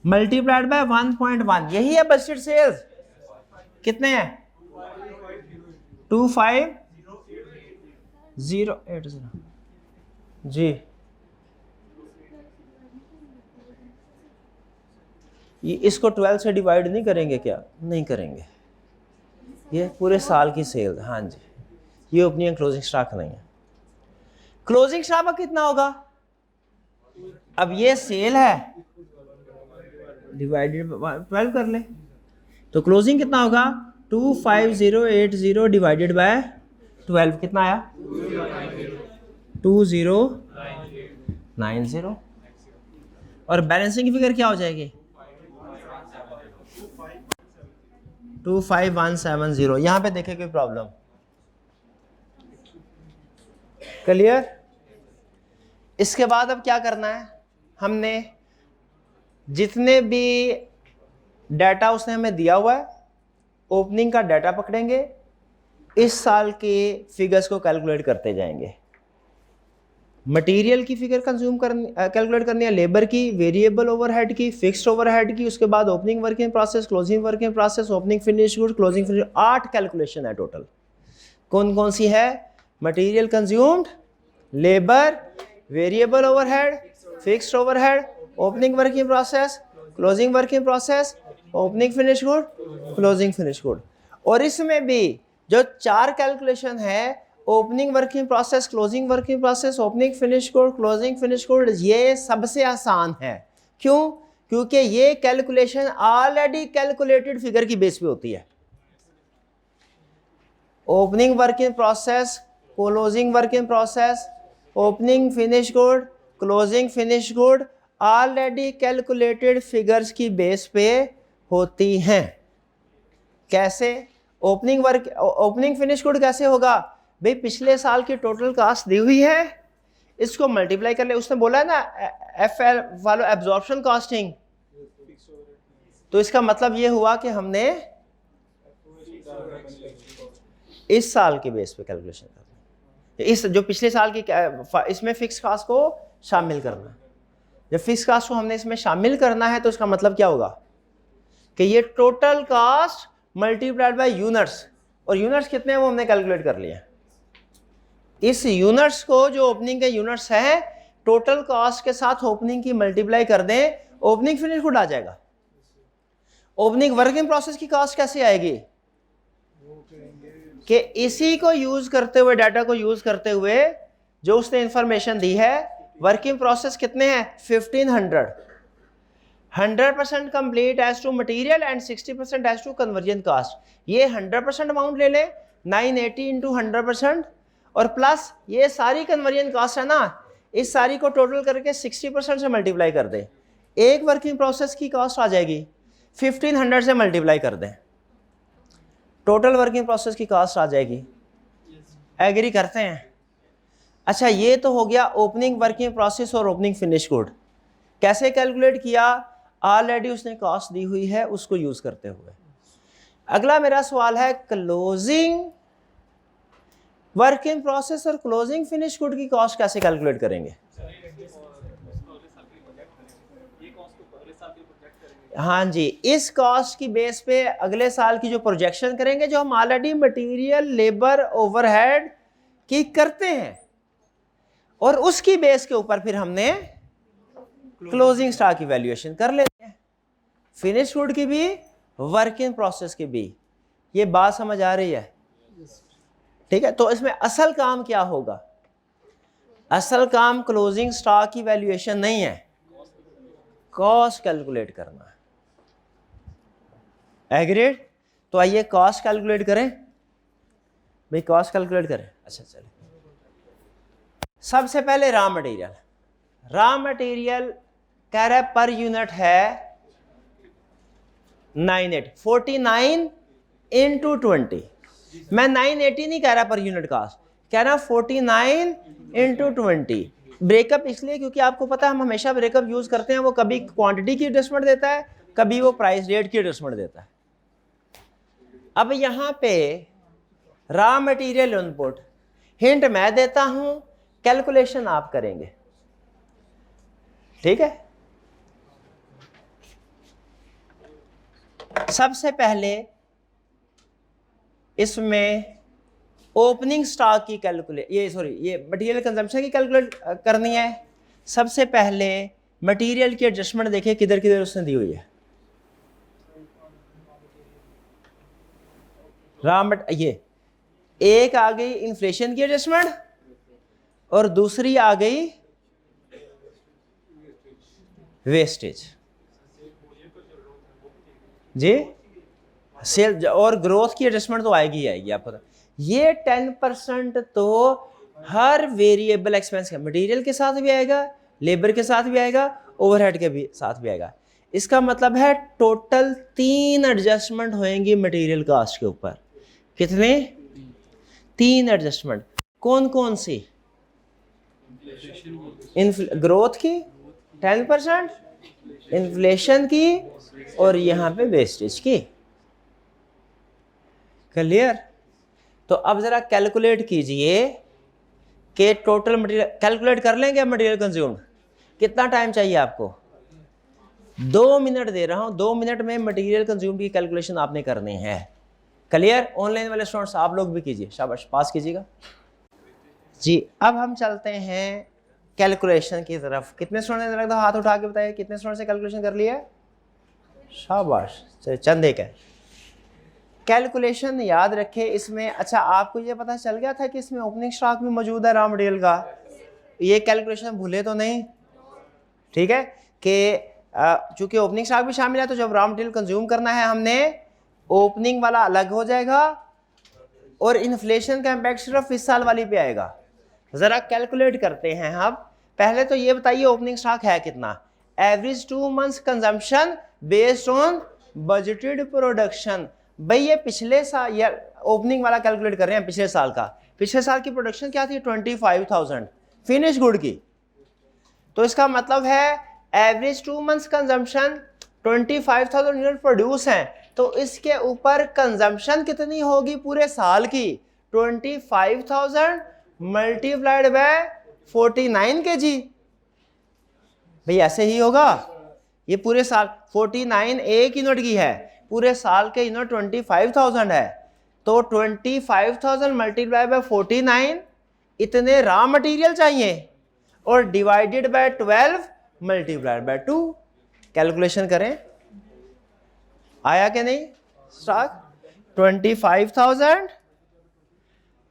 मल्टीप्लाइड बाय 1.1, यही है बजटेड सेल्स। कितने हैं? 25,080 जी। ये इसको 12 से डिवाइड नहीं करेंगे क्या? नहीं करेंगे, ये पूरे साल की सेल। हाँ जी, ये ओपनिंग क्लोजिंग स्टॉक नहीं है। क्लोजिंग स्टॉक कितना होगा? अब ये सेल है, डिवाइडेड 12 कर ले, तो क्लोजिंग कितना होगा? 25,080 डिवाइडेड बाय 12 कितना आया? 2090। और बैलेंसिंग की फिगर क्या हो जाएगी? 25,170। यहां पे देखें कोई प्रॉब्लम? क्लियर? इसके बाद अब क्या करना है? हमने जितने भी डाटा उसने हमें दिया हुआ है, ओपनिंग का डाटा पकड़ेंगे, इस साल के फिगर्स को कैलकुलेट करते जाएंगे। मटेरियल की फिगर कंज्यूम कैलकुलेट करनी है, लेबर की, वेरिएबल ओवरहेड की, फिक्स्ड ओवरहेड की, उसके बाद opening working process, closing working process, opening finish good, closing finish. 8 calculation है टोटल। कौन कौन सी है? Material consumed, labour, variable overhead, fixed overhead, opening working process, closing working process, opening finish good, closing finish good. और इसमें भी जो 4 calculation है, opening working process, closing working process, opening finish good, closing finish good, ये सबसे आसान है। क्यों? क्योंकि ये कैलकुलेशन ऑलरेडी कैलकुलेटेड फिगर की बेस पे होती है। Opening working process, closing working process, opening finish good, closing finish good already calculated figures की बेस पे होती हैं। कैसे? ओपनिंग फिनिश गुड कैसे होगा भाई? पिछले साल की टोटल कास्ट दी हुई है, इसको मल्टीप्लाई कर ले। उसने बोला है ना एफएल वालो एब्जॉर्प्शन कॉस्टिंग, तो इसका मतलब ये हुआ कि हमने इस साल के बेस पे कैलकुलेशन करना है। इस जो पिछले साल की इसमें फिक्स कास्ट को शामिल करना है। जब फिक्स कास्ट को हमने इसमें शामिल करना है तो इसका मतलब क्या होगा कि ये total cast multiplied by units, और यूनिट्स कितने हैं वो हमने कैलकुलेट कर लिया। इस यूनिट्स को, जो ओपनिंग के यूनिट्स हैं, टोटल कॉस्ट के साथ ओपनिंग की मल्टीप्लाई कर दें, ओपनिंग फिनिश गुड आ जाएगा। ओपनिंग वर्किंग प्रोसेस की कॉस्ट कैसे आएगी? कि इसी को यूज करते हुए, डाटा को यूज करते हुए जो उसने इंफॉर्मेशन दी है, वर्किंग प्रोसेस कितने हैं? 1500, 100% complete as to material and 60% as to conversion cost. ये 100% अमाउंट ले ले, 980 इंटू 100%, और प्लस ये सारी कन्वर्जन कास्ट है ना, इस सारी को टोटल करके 60% से मल्टीप्लाई कर दे। एक वर्किंग प्रोसेस की कॉस्ट आ जाएगी, 1500 से मल्टीप्लाई कर दें, टोटल वर्किंग प्रोसेस की कॉस्ट आ जाएगी। एग्री करते हैं? अच्छा, ये तो हो गया ओपनिंग वर्किंग प्रोसेस और ओपनिंग फिनिश गुड। कैसे कैलकुलेट किया? ऑलरेडी उसने कॉस्ट दी हुई है, उसको यूज करते हुए। अगला मेरा सवाल है, क्लोजिंग वर्किंग प्रोसेस और क्लोजिंग फिनिश गुड की कॉस्ट कैसे कैलकुलेट करेंगे? हाँ जी, इस कॉस्ट की बेस पे अगले साल की जो प्रोजेक्शन करेंगे, जो हम ऑलरेडी मटेरियल, लेबर, ओवरहेड की करते हैं, और उसकी बेस के ऊपर फिर हमने क्लोजिंग स्टॉक की वैल्यूएशन कर लेते हैं, फिनिश गुड की भी, वर्किंग प्रोसेस की भी। ये बात समझ आ रही है? ठीक है। तो इसमें असल काम क्या होगा? असल काम क्लोजिंग स्टॉक की वैल्यूएशन नहीं है, कॉस्ट कैलकुलेट करना है। एग्रीड? तो आइए कॉस्ट कैलकुलेट करें भाई, कॉस्ट कैलकुलेट करें। अच्छा चलिए, सबसे पहले रॉ मटेरियल। रॉ मटेरियल कह रहा है पर यूनिट है 49, इंटू 20। मैं 980 नहीं कह रहा पर यूनिट कास्ट, कह रहा 49 इंटू 20। ब्रेकअप इसलिए क्योंकि आपको पता है हम हमेशा ब्रेकअप यूज करते हैं, वो कभी क्वांटिटी की एडजस्टमेंट देता है, कभी वो प्राइस रेट की एडजस्टमेंट देता है। अब यहां पे रॉ मटेरियल इनपुट, हिंट मैं देता हूं, कैलकुलेशन आप करेंगे, ठीक है। सबसे पहले इसमें ओपनिंग स्टॉक की ये मटेरियल कंजम्पशन की कैलकुलेट करनी है। सबसे पहले मटेरियल की एडजस्टमेंट देखिए किधर किधर उसने दी हुई है। ये एक आ गई इन्फ्लेशन की एडजस्टमेंट और दूसरी आ गई वेस्टेज जी। सेल और ग्रोथ की एडजस्टमेंट तो आएगी ही आएगी आपको। ये 10% तो हर वेरिएबल एक्सपेंस का, मटेरियल के साथ भी आएगा, लेबर के साथ भी आएगा, ओवरहेड के भी साथ भी आएगा। इसका मतलब है टोटल 3 एडजस्टमेंट होंगी मटेरियल कास्ट के ऊपर। कितने? 3 एडजस्टमेंट। कौन कौन सी? ग्रोथ की 10%, इन्फ्लेशन की और यहां पे वेस्टेज की। क्लियर? तो अब जरा कैलकुलेट कीजिए कि टोटल मटेरियल, कैलकुलेट कर लेंगे मटेरियल कंज्यूम्ड। कितना टाइम चाहिए आपको? 2 मिनट दे रहा हूं, 2 मिनट में मटेरियल कंज्यूम्ड की कैलकुलेशन आपने करनी है। क्लियर? ऑनलाइन वाले स्टूडेंट्स आप लोग भी कीजिए, शाबाश, पास कीजिएगा जी। अब हम चलते हैं कैलकुलेशन की तरफ। कितने स्टूडेंट ने हाथ उठा के बताइए कितने स्टूडेंट से कैलकुलेशन कर लिया? शाबाश, चंद एक है। कैलकुलेशन याद रखे इसमें। अच्छा, आपको ये पता चल गया था कि इसमें ओपनिंग स्टॉक भी मौजूद है रॉ मटेरियल का? ये कैलकुलेशन भूले तो नहीं, ठीक है? कि चूंकि ओपनिंग स्टॉक भी शामिल है तो जब रॉ मटेरियल कंज्यूम करना है हमने, ओपनिंग वाला अलग हो जाएगा और इन्फ्लेशन का इम्पैक्ट सिर्फ इस साल वाली पे आएगा। जरा कैलकुलेट करते हैं हम। पहले तो ये बताइए ओपनिंग स्टॉक है कितना? Average 2 months consumption based on budgeted production. भाई ये पिछले साल, या ओपनिंग वाला कैलकुलेट कर रहे हैं पिछले साल का। पिछले साल की प्रोडक्शन क्या थी? 25,000 फिनिश गुड की। तो इसका मतलब है average 2 months consumption 25,000 unit produce हैं, तो इसके ऊपर कंजम्पशन कितनी होगी पूरे साल की? 25,000 मल्टीप्लाइड बाय 49 kg। भाई ऐसे ही होगा। ये पूरे साल 49 एक यूनिट की है, पूरे साल के यूनिट 25,000 है, तो 25,000 मल्टीप्लाई बाय 49 इतने रॉ मटेरियल चाहिए और divided by 12 multiplied by 2। Calculation करें, आया कि नहीं? स्टॉक 25,000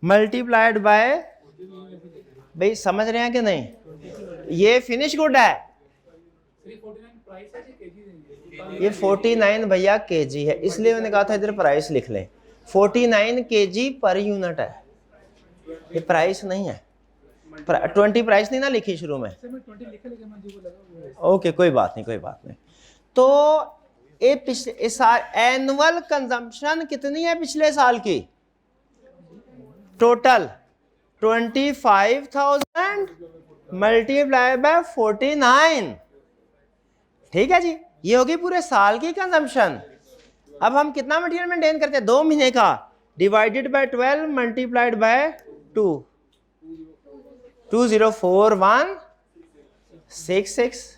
मल्टीप्लाइड बाय, भाई समझ रहे हैं कि नहीं? ये फिनिश गुड है, ये 49 भैया केजी है, इसलिए मैंने कहा था इधर प्राइस लिख लें। 49 केजी पर यूनिट है, ये प्राइस नहीं है। 20 प्राइस नहीं ना लिखी शुरू में? ओके, कोई बात नहीं, कोई बात नहीं। तो ये पिछले साल एनुअल कंजम्पशन कितनी है पिछले साल की? टोटल 25,000 मल्टीप्लाई बाय 49, ठीक है जी। ये होगी पूरे साल की कंजम्पशन। अब हम कितना मटेरियल मेंटेन करते हैं? 2 महीने का, divided by 12 multiplied by 2, 204,166।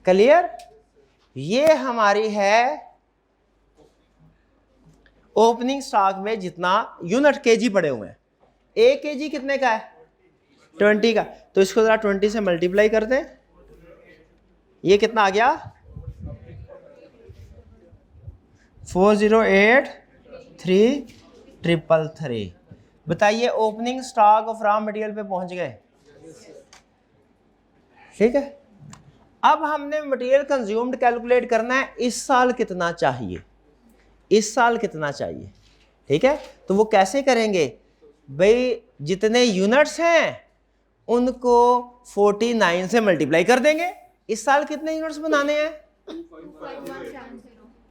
Clear? ये हमारी है ओपनिंग स्टॉक में जितना यूनिट केजी पड़े हुए हैं। 1 kg कितने का है? 20 का। तो इसको जरा 20 से मल्टीप्लाई कर दें, ये कितना आ गया? 408,333। बताइए opening stock of raw material पे पहुंच गए, ठीक है। अब हमने मटेरियल कंज्यूम्ड कैलकुलेट करना है, इस साल कितना चाहिए, इस साल कितना चाहिए, ठीक है। तो वो कैसे करेंगे? भाई जितने यूनिट्स हैं उनको 49 से मल्टीप्लाई कर देंगे। इस साल कितने यूनिट्स बनाने हैं?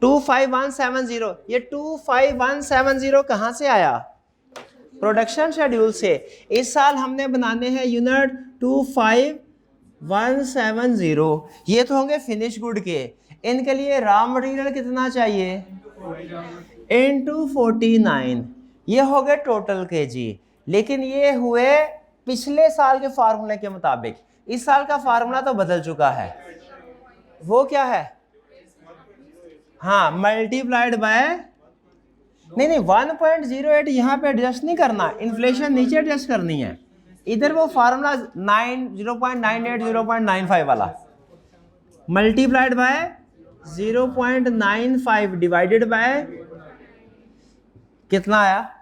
25170, ये 25170 कहाँ से आया? प्रोडक्शन शेड्यूल से। इस साल हमने बनाने हैं यूनिट 25170, ये तो होंगे फिनिश गुड के। इनके लिए रॉ मटेरियल कितना चाहिए? इनटू 49, ये हो गए टोटल केजी। लेकिन ये हुए पिछले साल के फार्मूले के मुताबिक। इस साल का फार्मूला तो बदल चुका है। वो क्या है? हाँ, मल्टीप्लाइड बाय, नहीं 1.08 यहाँ पे एडजस्ट नहीं करना, इन्फ्लेशन नीचे एडजस्ट करनी है। इधर वो फार्मूला 0.98 0.95 वाला मल्टीप्लाइड बाय 0.95 डिवाइडेड बाय कितना आया?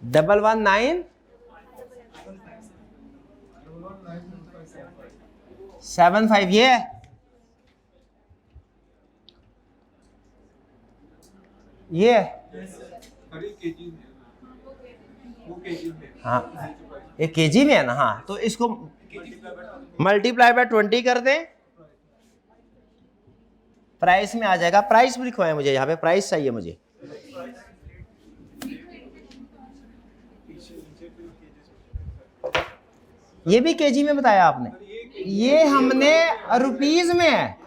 11975, ये है। ये हाँ, ये केजी में है ना? हाँ, तो इसको मल्टीप्लाई बाय 20 कर दें, प्राइस में आ जाएगा। प्राइस भी लिखवाएं मुझे, यहाँ पे प्राइस चाहिए मुझे। ये भी केजी में बताया आपने, ये हमने रुपीज में है।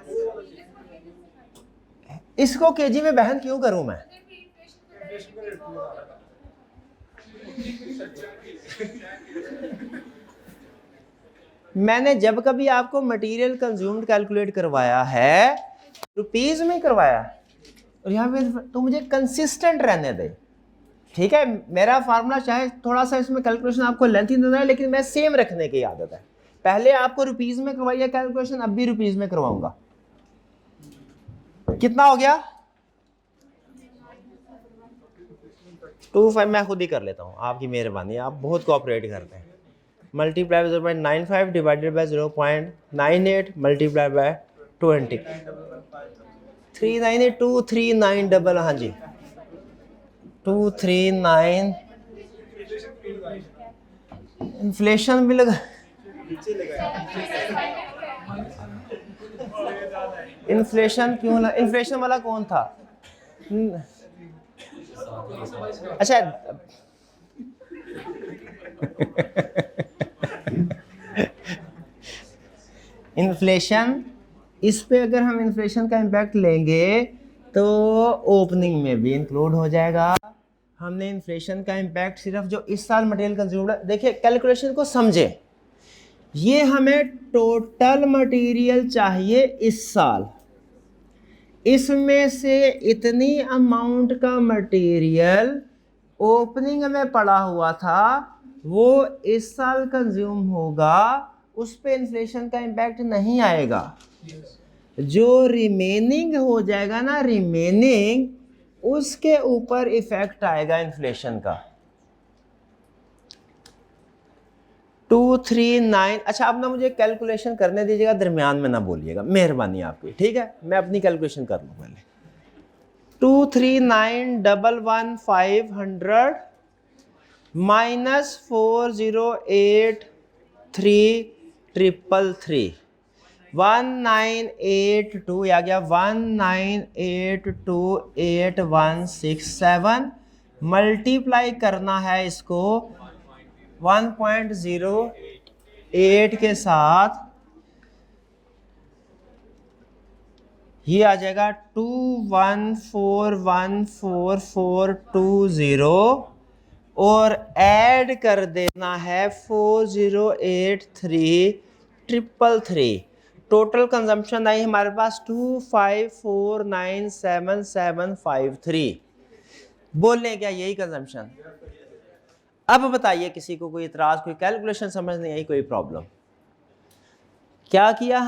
इसको केजी में बहन क्यों करूं मैं? मैंने जब कभी आपको मटेरियल कंज्यूम्ड कैलकुलेट करवाया है रुपीज में करवाया है, और यहाँ पे तो मुझे कंसिस्टेंट रहने दे। ठीक है, मेरा फार्मूला चाहे थोड़ा सा इसमें कैलकुलेशन आपको लेंथी नजर आए, लेकिन मैं सेम रखने की आदत है। पहले आपको रुपीज में करवाइए कैलकुलेशन, अब भी रुपीज में करवाऊंगा। कितना हो गया? 25, मैं खुद ही कर लेता हूँ, आपकी मेहरबानी, आप बहुत कोऑपरेट करते हैं। Multiply by 0.95 divided by 0.98 multiply by 20, 398, हाँ जी 239। इन्फ्लेशन भी लगा, इन्फ्लेशन क्यों लगा? इन्फ्लेशन वाला कौन था? अच्छा इन्फ्लेशन, इस पे अगर हम इन्फ्लेशन का इम्पैक्ट लेंगे तो ओपनिंग में भी इंक्लूड हो जाएगा। हमने इन्फ्लेशन का इम्पैक्ट सिर्फ जो इस साल मटेरियल कंज्यूम्ड, देखिए कैलकुलेशन को समझे, ये हमें टोटल मटेरियल चाहिए इस साल, इसमें से इतनी अमाउंट का मटेरियल ओपनिंग में पड़ा हुआ था वो इस साल कंज्यूम होगा, उस पे इन्फ्लेशन का इम्पैक्ट नहीं आएगा। जो रिमेनिंग हो जाएगा ना, रिमेनिंग, उसके ऊपर इफेक्ट आएगा इन्फ्लेशन का। 239। अच्छा, अब ना मुझे कैलकुलेशन करने दीजिएगा, दरमियान में ना बोलिएगा, मेहरबानी आपकी। ठीक है, मैं अपनी कैलकुलेशन कर लूँ पहले। 239,115 माइनस 408,333 1982, आ गया 19828,167। मल्टीप्लाई करना है इसको 1.08 के साथ, ये आ जाएगा 21414420, और ऐड कर देना है 408,333। टोटल कंजम्पशन आई हमारे पास 25497753। बोल लें क्या यही कंजम्पशन? अब बताइए, किसी को कोई इतराज, कोई कैलकुलेशन समझ नहीं आई, कोई प्रॉब्लम? क्या किया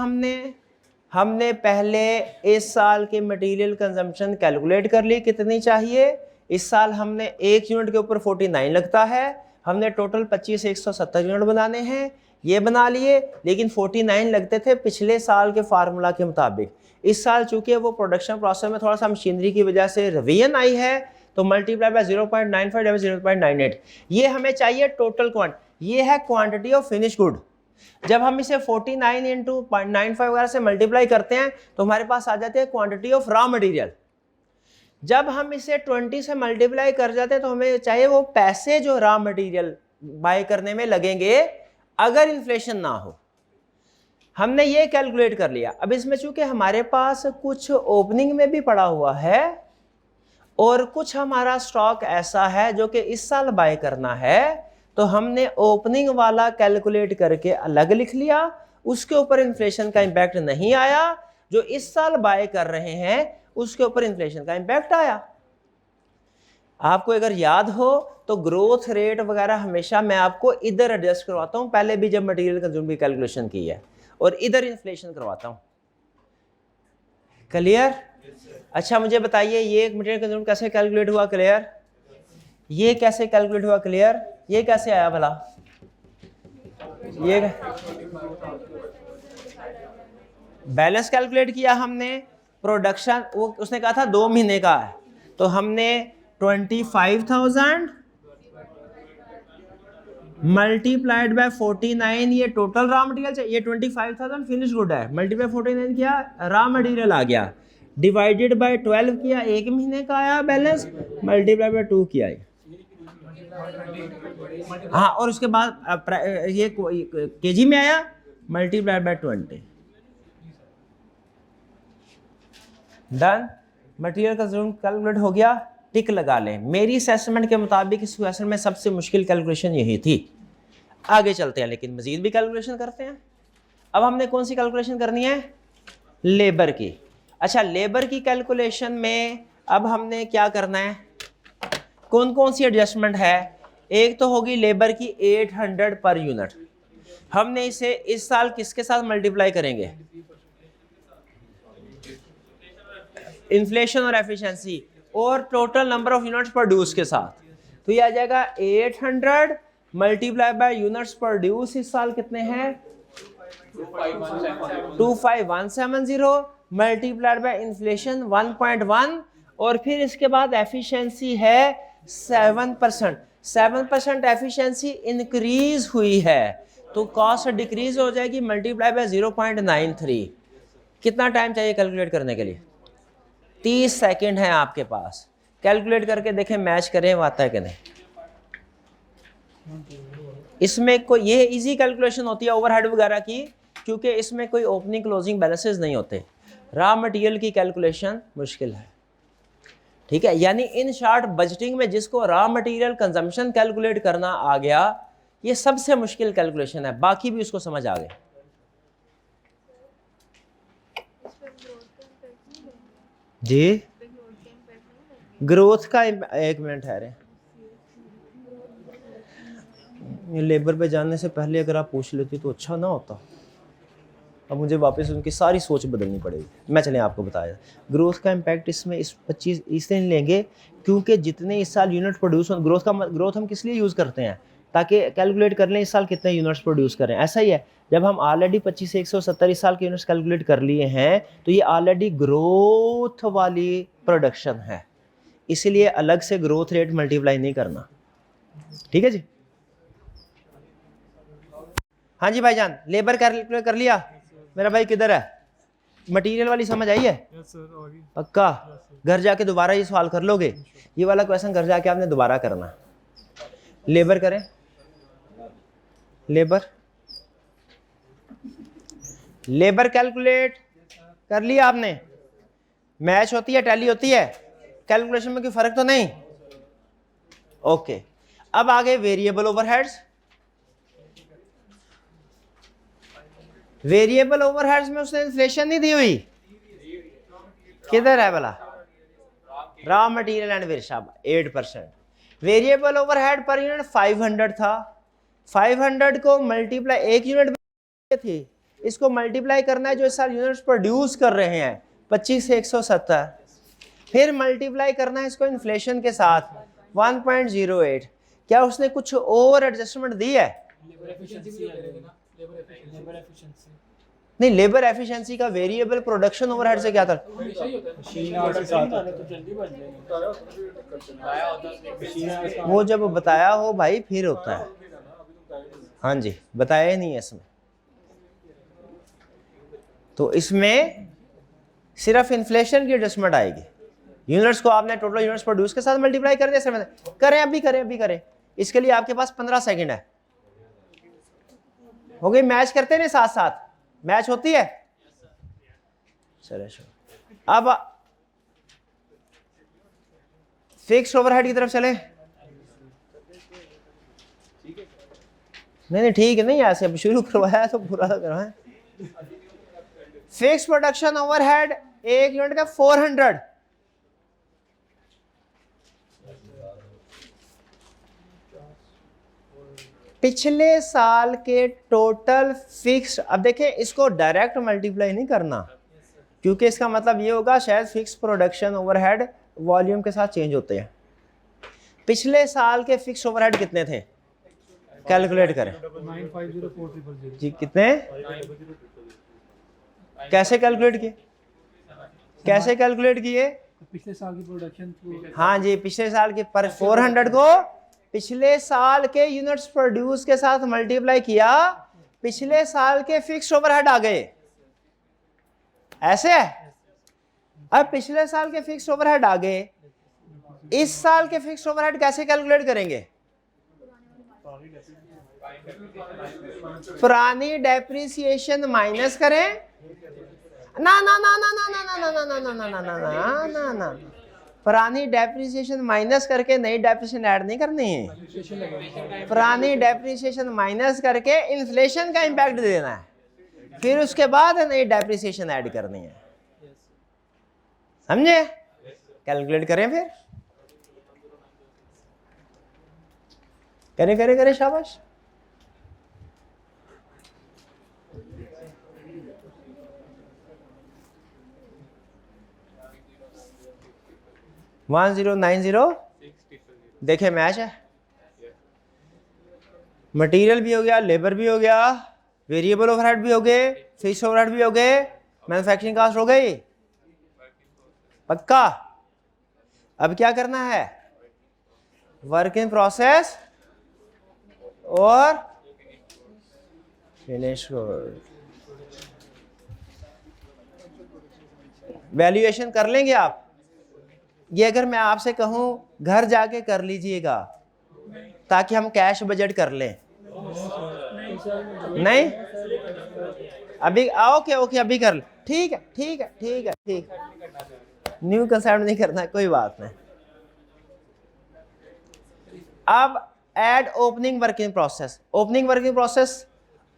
हमने पहले इस साल के मटेरियल कंजम्पशन कैलकुलेट कर ली कितनी चाहिए। इस साल हमने एक यूनिट के ऊपर 49 लगता है, हमने टोटल 25,170 यूनिट बनाने हैं, ये बना लिए। लेकिन 49 लगते थे पिछले साल के फार्मूला के मुताबिक। इस साल चूंकि वो प्रोडक्शन प्रोसेस में थोड़ा सा मशीनरी की वजह से रिवीजन आई है, तो मल्टीप्लाई बाय 0.95 0.98। ये हमें चाहिए टोटल क्वांटिटी, ये है क्वांटिटी ऑफ फिनिश गुड। जब हम इसे 49 इंटू 0.95 वगैरह से मल्टीप्लाई करते हैं तो हमारे पास आ जाते हैं क्वांटिटी ऑफ रॉ मटेरियल। जब हम इसे 20 से मल्टीप्लाई कर जाते हैं तो हमें चाहिए वो पैसे जो रॉ मटेरियल बाय करने में लगेंगे अगर इन्फ्लेशन ना हो। हमने ये कैलकुलेट कर लिया। अब इसमें चूंकि हमारे पास कुछ ओपनिंग में भी पड़ा हुआ है और कुछ हमारा स्टॉक ऐसा है जो कि इस साल बाय करना है, तो हमने ओपनिंग वाला कैलकुलेट करके अलग लिख लिया, उसके ऊपर इन्फ्लेशन का इंपैक्ट नहीं आया। जो इस साल बाय कर रहे हैं उसके ऊपर इन्फ्लेशन का इंपैक्ट आया। आपको अगर याद हो तो ग्रोथ रेट वगैरह हमेशा मैं आपको इधर एडजस्ट करवाता हूं, पहले भी जब मटेरियल कंज्यूम की कैलकुलेशन की है, और इधर इन्फ्लेशन करवाता हूं। क्लियर? अच्छा मुझे बताइए ये मटेरियल कंज्यूम कैसे कैलकुलेट हुआ? क्लियर? ये कैसे कैलकुलेट हुआ? क्लियर? ये कैसे आया भला? ये बैलेंस कैलकुलेट किया हमने, प्रोडक्शन वो उसने कहा था 2 महीने का है, तो हमने 25,000 मल्टीप्लाइड बाय 49, ये टोटल रॉ मटेरियल चाहिए, ये 25,000 फिनिश गुड है, मल्टीप्लाई 49 किया रॉ मटेरियल आ गया, डिवाइडेड बाय 12 किया, 1 महीने का आया बैलेंस, मल्टीप्लाई बाय 2 किया। हाँ, और उसके बाद ये केजी में आया, multiply by 20। Done. Material consume calculate हो गया, टिक लगा लें। मेरी असेसमेंट के मुताबिक इस क्वेश्चन में सबसे मुश्किल कैलकुलेशन यही थी। आगे चलते हैं, लेकिन मजीद भी कैलकुलेशन करते हैं। अब हमने कौन सी कैलकुलेशन करनी है? लेबर की। अच्छा, लेबर की कैलकुलेशन में अब हमने क्या करना है? कौन कौन सी एडजस्टमेंट है? एक तो होगी लेबर की 800 पर यूनिट। हमने इसे इस साल किसके साथ मल्टीप्लाई करेंगे? इन्फ्लेशन और एफिशिएंसी और total number of units produce के साथ। तो ये आ जाएगा 800 मल्टीप्लाई बाय यूनिट्स प्रोड्यूस इस साल कितने हैं? 25170 मल्टीप्लाइड बाय इन्फ्लेशन 1.1, और फिर इसके बाद एफिशिएंसी है 7%। 7% एफिशिएंसी इंक्रीज हुई है तो कॉस्ट डिक्रीज हो जाएगी, मल्टीप्लाई बाय 0.93। कितना टाइम चाहिए कैलकुलेट करने के लिए? 30 सेकंड है आपके पास। कैलकुलेट करके देखें, मैच करें वो आता है कि नहीं। इसमें कोई ये इजी कैलकुलेशन होती है ओवरहेड वगैरह की, क्योंकि इसमें कोई ओपनिंग क्लोजिंग बैलेंसेस नहीं होते। रॉ मटेरियल की कैलकुलेशन मुश्किल है, ठीक है। यानी इन शॉर्ट बजटिंग में जिसको रॉ मटेरियल कंजम्पशन कैलकुलेट करना आ गया, ये सबसे मुश्किल कैलकुलेशन है, बाकी भी उसको समझ आ गया। जी, ग्रोथ का एक मिनट है रे, लेबर पे जाने से पहले अगर आप पूछ लेती तो अच्छा ना होता। अब मुझे वापस उनकी सारी सोच बदलनी पड़ेगी। मैं चलें आपको बताया ग्रोथ का इम्पैक्ट इसमें इस 25 इसलिए लेंगे क्योंकि जितने इस साल यूनिट प्रोड्यूस हो, ग्रोथ हम किस लिए यूज़ करते हैं? ताकि कैलकुलेट कर लें इस साल कितने यूनिट्स प्रोड्यूस करें। ऐसा ही है, जब हम ऑलरेडी 25 से 170 इस साल के यूनिट्स कैलकुलेट कर लिए हैं तो ये ऑलरेडी ग्रोथ वाली प्रोडक्शन है, इसलिए अलग से ग्रोथ रेट मल्टीप्लाई नहीं करना। ठीक है जी। हाँ जी भाईजान, लेबर कैलकुलेट कर लिया? मेरा भाई किधर है? मटेरियल वाली समझ आई है? पक्का? घर जाके दोबारा ये सवाल कर लोगे? ये वाला क्वेश्चन घर जाके आपने दोबारा करना। लेबर करें, लेबर कैलकुलेट कर लिया आपने? मैच होती है, टैली होती है, कैलकुलेशन में कोई फर्क तो नहीं? ओके, अब आगे वेरिएबल ओवरहेड्स। वेरिएबल ओवरहेड्स में उसने इन्फ्लेशन नहीं दी हुई, किधर है भला? Raw material and workshop 8%। Variable overhead per unit 500 था, 500 को मल्टीप्लाई, एक यूनिट थी, इसको मल्टीप्लाई करना है जो इस साल यूनिट्स प्रोड्यूस कर रहे हैं 25 से 170, फिर मल्टीप्लाई करना है इसको इन्फ्लेशन के साथ 1.08। क्या उसने कुछ और एडजस्टमेंट दी है? नहीं, लेबर एफिशिएंसी का वेरिएबल प्रोडक्शन ओवरहेड से क्या था? वो जब बताया हो भाई फिर होता है। हाँ जी, बताया ही नहीं है इसमें। तो इसमें सिर्फ इन्फ्लेशन की एडजस्टमेंट आएगी। यूनिट्स को आपने टोटल यूनिट्स प्रोड्यूस के साथ मल्टीप्लाई कर दिया। करें अभी करें अभी करें। इसके लिए आपके पास 15 सेकंड है। हो गई? मैच करते हैं साथ साथ, मैच होती है। चलो अब फिक्स्ड ओवरहेड की तरफ चले। नहीं ठीक है, नहीं ऐसे अब शुरू करवाया तो पूरा तो करवाएं। फिक्स्ड प्रोडक्शन ओवरहेड एक यूनिट का 400। पिछले साल के टोटल फिक्स्ड, अब देखें इसको डायरेक्ट मल्टीप्लाई नहीं करना, क्योंकि इसका मतलब ये होगा शायद फिक्स प्रोडक्शन ओवरहेड वॉल्यूम के साथ चेंज होते हैं। पिछले साल के फिक्स ओवरहेड कितने थे? कैलकुलेट करें 9504000 जी। कितने? कैसे कैलकुलेट किए? कैसे कैलकुलेट किए? पिछले साल की प्रोडक्शन। हाँ जी, पिछले साल के पर 400 को पिछले साल के यूनिट्स प्रोड्यूस के साथ मल्टीप्लाई किया, पिछले साल के फिक्स ओवरहेड आ गए। ऐसे है। अब पिछले साल के फिक्स ओवरहेड आ गए, इस साल के फिक्स ओवरहेड कैसे कैलकुलेट करेंगे? पुरानी डेप्रिसिएशन माइनस करें। ना ना ना ना ना ना ना ना ना ना ना ना ना ना ना ना, पुरानी डेप्रिसिएशन माइनस करके नई डेप्रिसिएशन ऐड नहीं करनी है। पुरानी डेप्रिसिएशन माइनस करके इन्फ्लेशन का इंपैक्ट दे देना है, फिर उसके बाद नई डेप्रिसिएशन ऐड करनी है। समझे? कैलकुलेट करें, फिर करें करें करें, शाबाश। वन 1090। देखें मैच है। मटेरियल भी हो गया, लेबर भी हो गया, वेरिएबल ओवरहेड भी हो गए, फिक्स्ड ओवरहेड भी हो गए, मैन्युफैक्चरिंग कॉस्ट हो गई। पक्का? अब क्या करना है? वर्क इन प्रोसेस और फिनिश गुड। वैल्यूएशन कर लेंगे आप? ये अगर मैं आपसे कहूं घर जाके कर लीजिएगा ताकि हम कैश बजट कर लें। नहीं अभी ओके ओके अभी कर ले। ठीक है ठीक है ठीक है ठीक है, न्यू कंसेप्ट नहीं करना, कोई बात नहीं। अब add opening working process, opening working process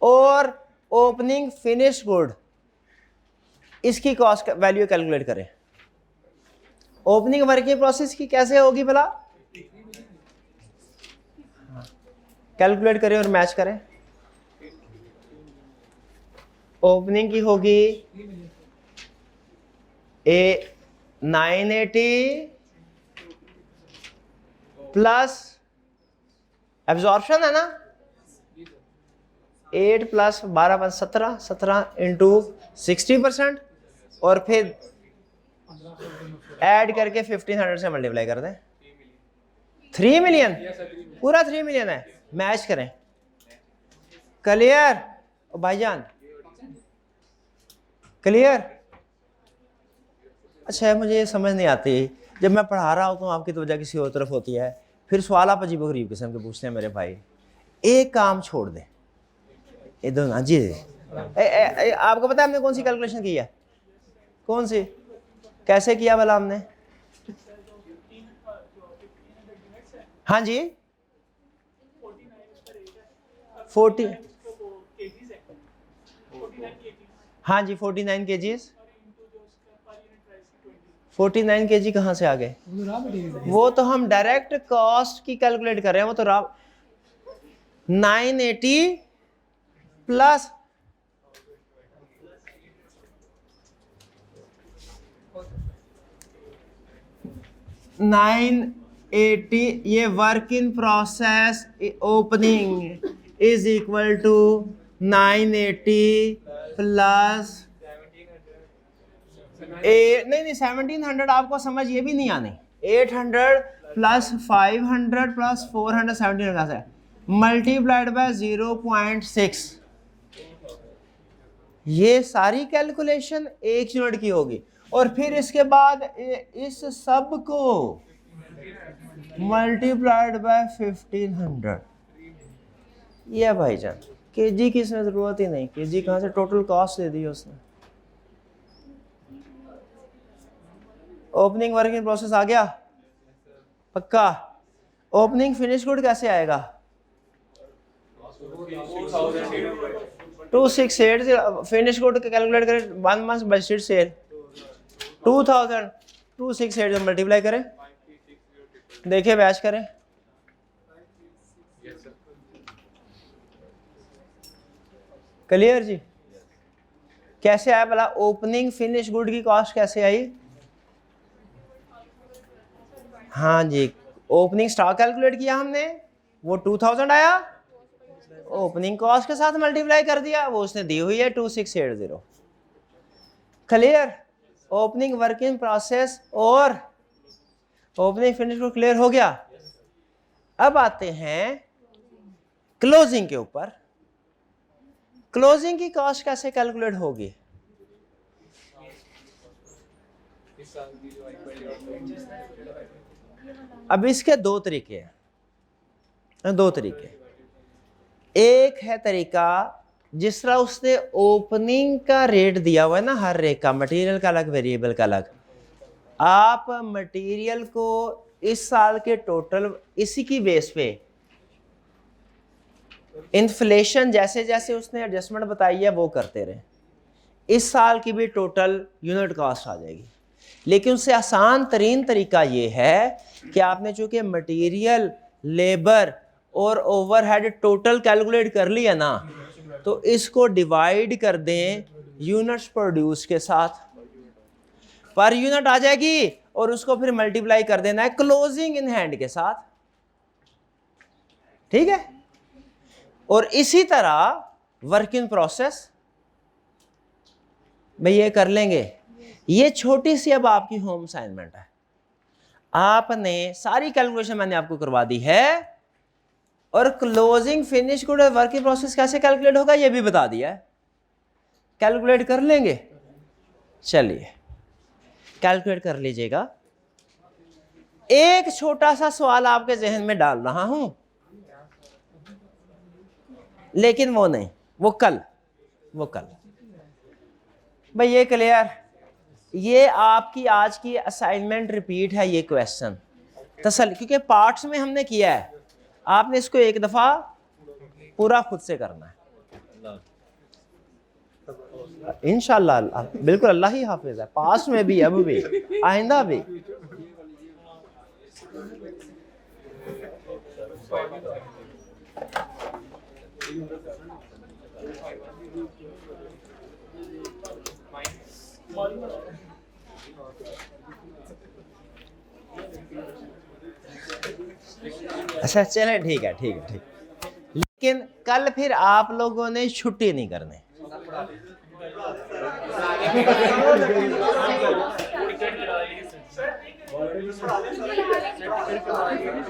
और ओपनिंग फिनिश गुड, इसकी कॉस्ट वैल्यू कैलकुलेट करें। ओपनिंग वर्किंग प्रोसेस की कैसे होगी भला? कैलकुलेट करें और मैच करें। ओपनिंग की होगी 980 प्लस एब्जॉर्प्शन है ना, 8 प्लस 12 प्लस 17, 17 इंटू 60%, और फिर ऐड करके 1500 से मल्टीप्लाई कर दें। 3 मिलियन, पूरा 3 मिलियन है। मैच करें। क्लियर भाईजान? क्लियर? अच्छा है, मुझे ये समझ नहीं आती, जब मैं पढ़ा रहा होता हूँ आपकी तवज्जो किसी और तरफ होती है, फिर सवाल आप अजीब गरीब किस्म के पूछते हैं। मेरे भाई एक काम छोड़ दें, इधर ना जी। आपको पता है हमने कौन सी कैलकुलेशन की है? कौन सी? कैसे किया भला हमने? हाँ जी 40, हाँ जी 49 kgs। 49 kg कहाँ से आ गए? वो तो हम डायरेक्ट कॉस्ट की कैलकुलेट कर रहे हैं। वो तो 980 प्लस 980, ये work in process opening is equal to 980 plus नहीं 1700, आपको समझ ये भी नहीं आनी। 800 प्लस 500 प्लस 400, 1700 कहाँ से? Multiplied by 0.6। ये सारी कैलकुलेशन 1 यूनिट की होगी और फिर इसके बाद इस सब को मल्टीप्लाइड बाय 1500। ये भाईजान केजी की इसमें जरूरत ही नहीं, केजी कहाँ से, टोटल कॉस्ट दे दी उसने। ओपनिंग वर्क इन प्रोसेस आ गया पक्का। ओपनिंग फिनिश गुड कैसे आएगा? 268 फिनिश गुड कैलकुलेट करें, 1 मंथ बजट सेल 2000, 268 मल्टीप्लाई करें, देखिए बैच करें। क्लियर जी? कैसे आया भला? ओपनिंग फिनिश गुड की कॉस्ट कैसे आई? हाँ जी, ओपनिंग स्टॉक कैलकुलेट किया हमने, वो 2000 आया, ओपनिंग कॉस्ट के साथ मल्टीप्लाई कर दिया, वो उसने दी हुई है 2680। Clear? Opening work in process और ओपनिंग फिनिश को क्लियर हो गया। अब आते हैं क्लोजिंग के ऊपर। क्लोजिंग की कॉस्ट कैसे कैलकुलेट होगी? अब इसके दो तरीके हैं, दो तरीके। एक है तरीका जिस तरह उसने ओपनिंग का रेट दिया हुआ है ना, हर रेट का, मटेरियल का अलग, वेरिएबल का अलग। आप मटेरियल को इस साल के टोटल इसी की बेस पे इन्फ्लेशन जैसे जैसे उसने एडजस्टमेंट बताई है वो करते रहे, इस साल की भी टोटल यूनिट कॉस्ट आ जाएगी। लेकिन उससे आसान तरीन तरीका ये है कि आपने चूंकि मटेरियल, लेबर और ओवरहेड टोटल कैलकुलेट कर लिया ना, तो इसको डिवाइड कर दें यूनिट्स प्रोड्यूस के साथ, पर यूनिट आ जाएगी, और उसको फिर मल्टीप्लाई कर देना है क्लोजिंग इन हैंड के साथ। ठीक है? और इसी तरह वर्क इन प्रोसेस भाई ये कर लेंगे। ये छोटी सी अब आपकी होम असाइनमेंट है, आपने सारी कैलकुलेशन मैंने आपको करवा दी है, और closing finish good work in process कैसे कैलकुलेट होगा ये भी बता दिया है। कैलकुलेट कर लेंगे? चलिए कैलकुलेट कर लीजिएगा। एक छोटा सा सवाल आपके जहन में डाल रहा हूं, लेकिन वो नहीं, वो कल भाई ये क्लियर। ये आपकी आज की असाइनमेंट रिपीट है, ये क्वेश्चन तसल, क्योंकि पार्ट्स में हमने किया है, आपने इसको एक दफा पूरा खुद से करना है इंशाअल्लाह। बिल्कुल अल्लाह ही हाफिज है, पास में भी, अब भी, आइंदा भी। अच्छा चले, ठीक है, लेकिन कल फिर आप लोगों ने छुट्टी नहीं करनी।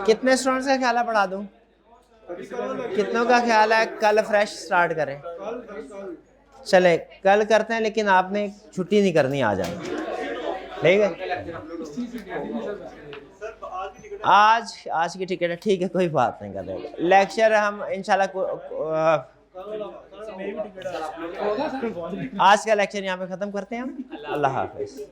कितने स्टूडेंट्स का ख्याल है पढ़ा दूं? कितनों का ख्याल है कल फ्रेश स्टार्ट करें? चले कल करते हैं, लेकिन आपने छुट्टी नहीं करनी, आ जाना। ठीक है? आज की टिकट है, ठीक है, कोई बात नहीं कर रहे। लेक्चर हम इंशाल्लाह आज का लेक्चर यहाँ पे ख़त्म करते हैं हम। अल्लाह हाफिज़।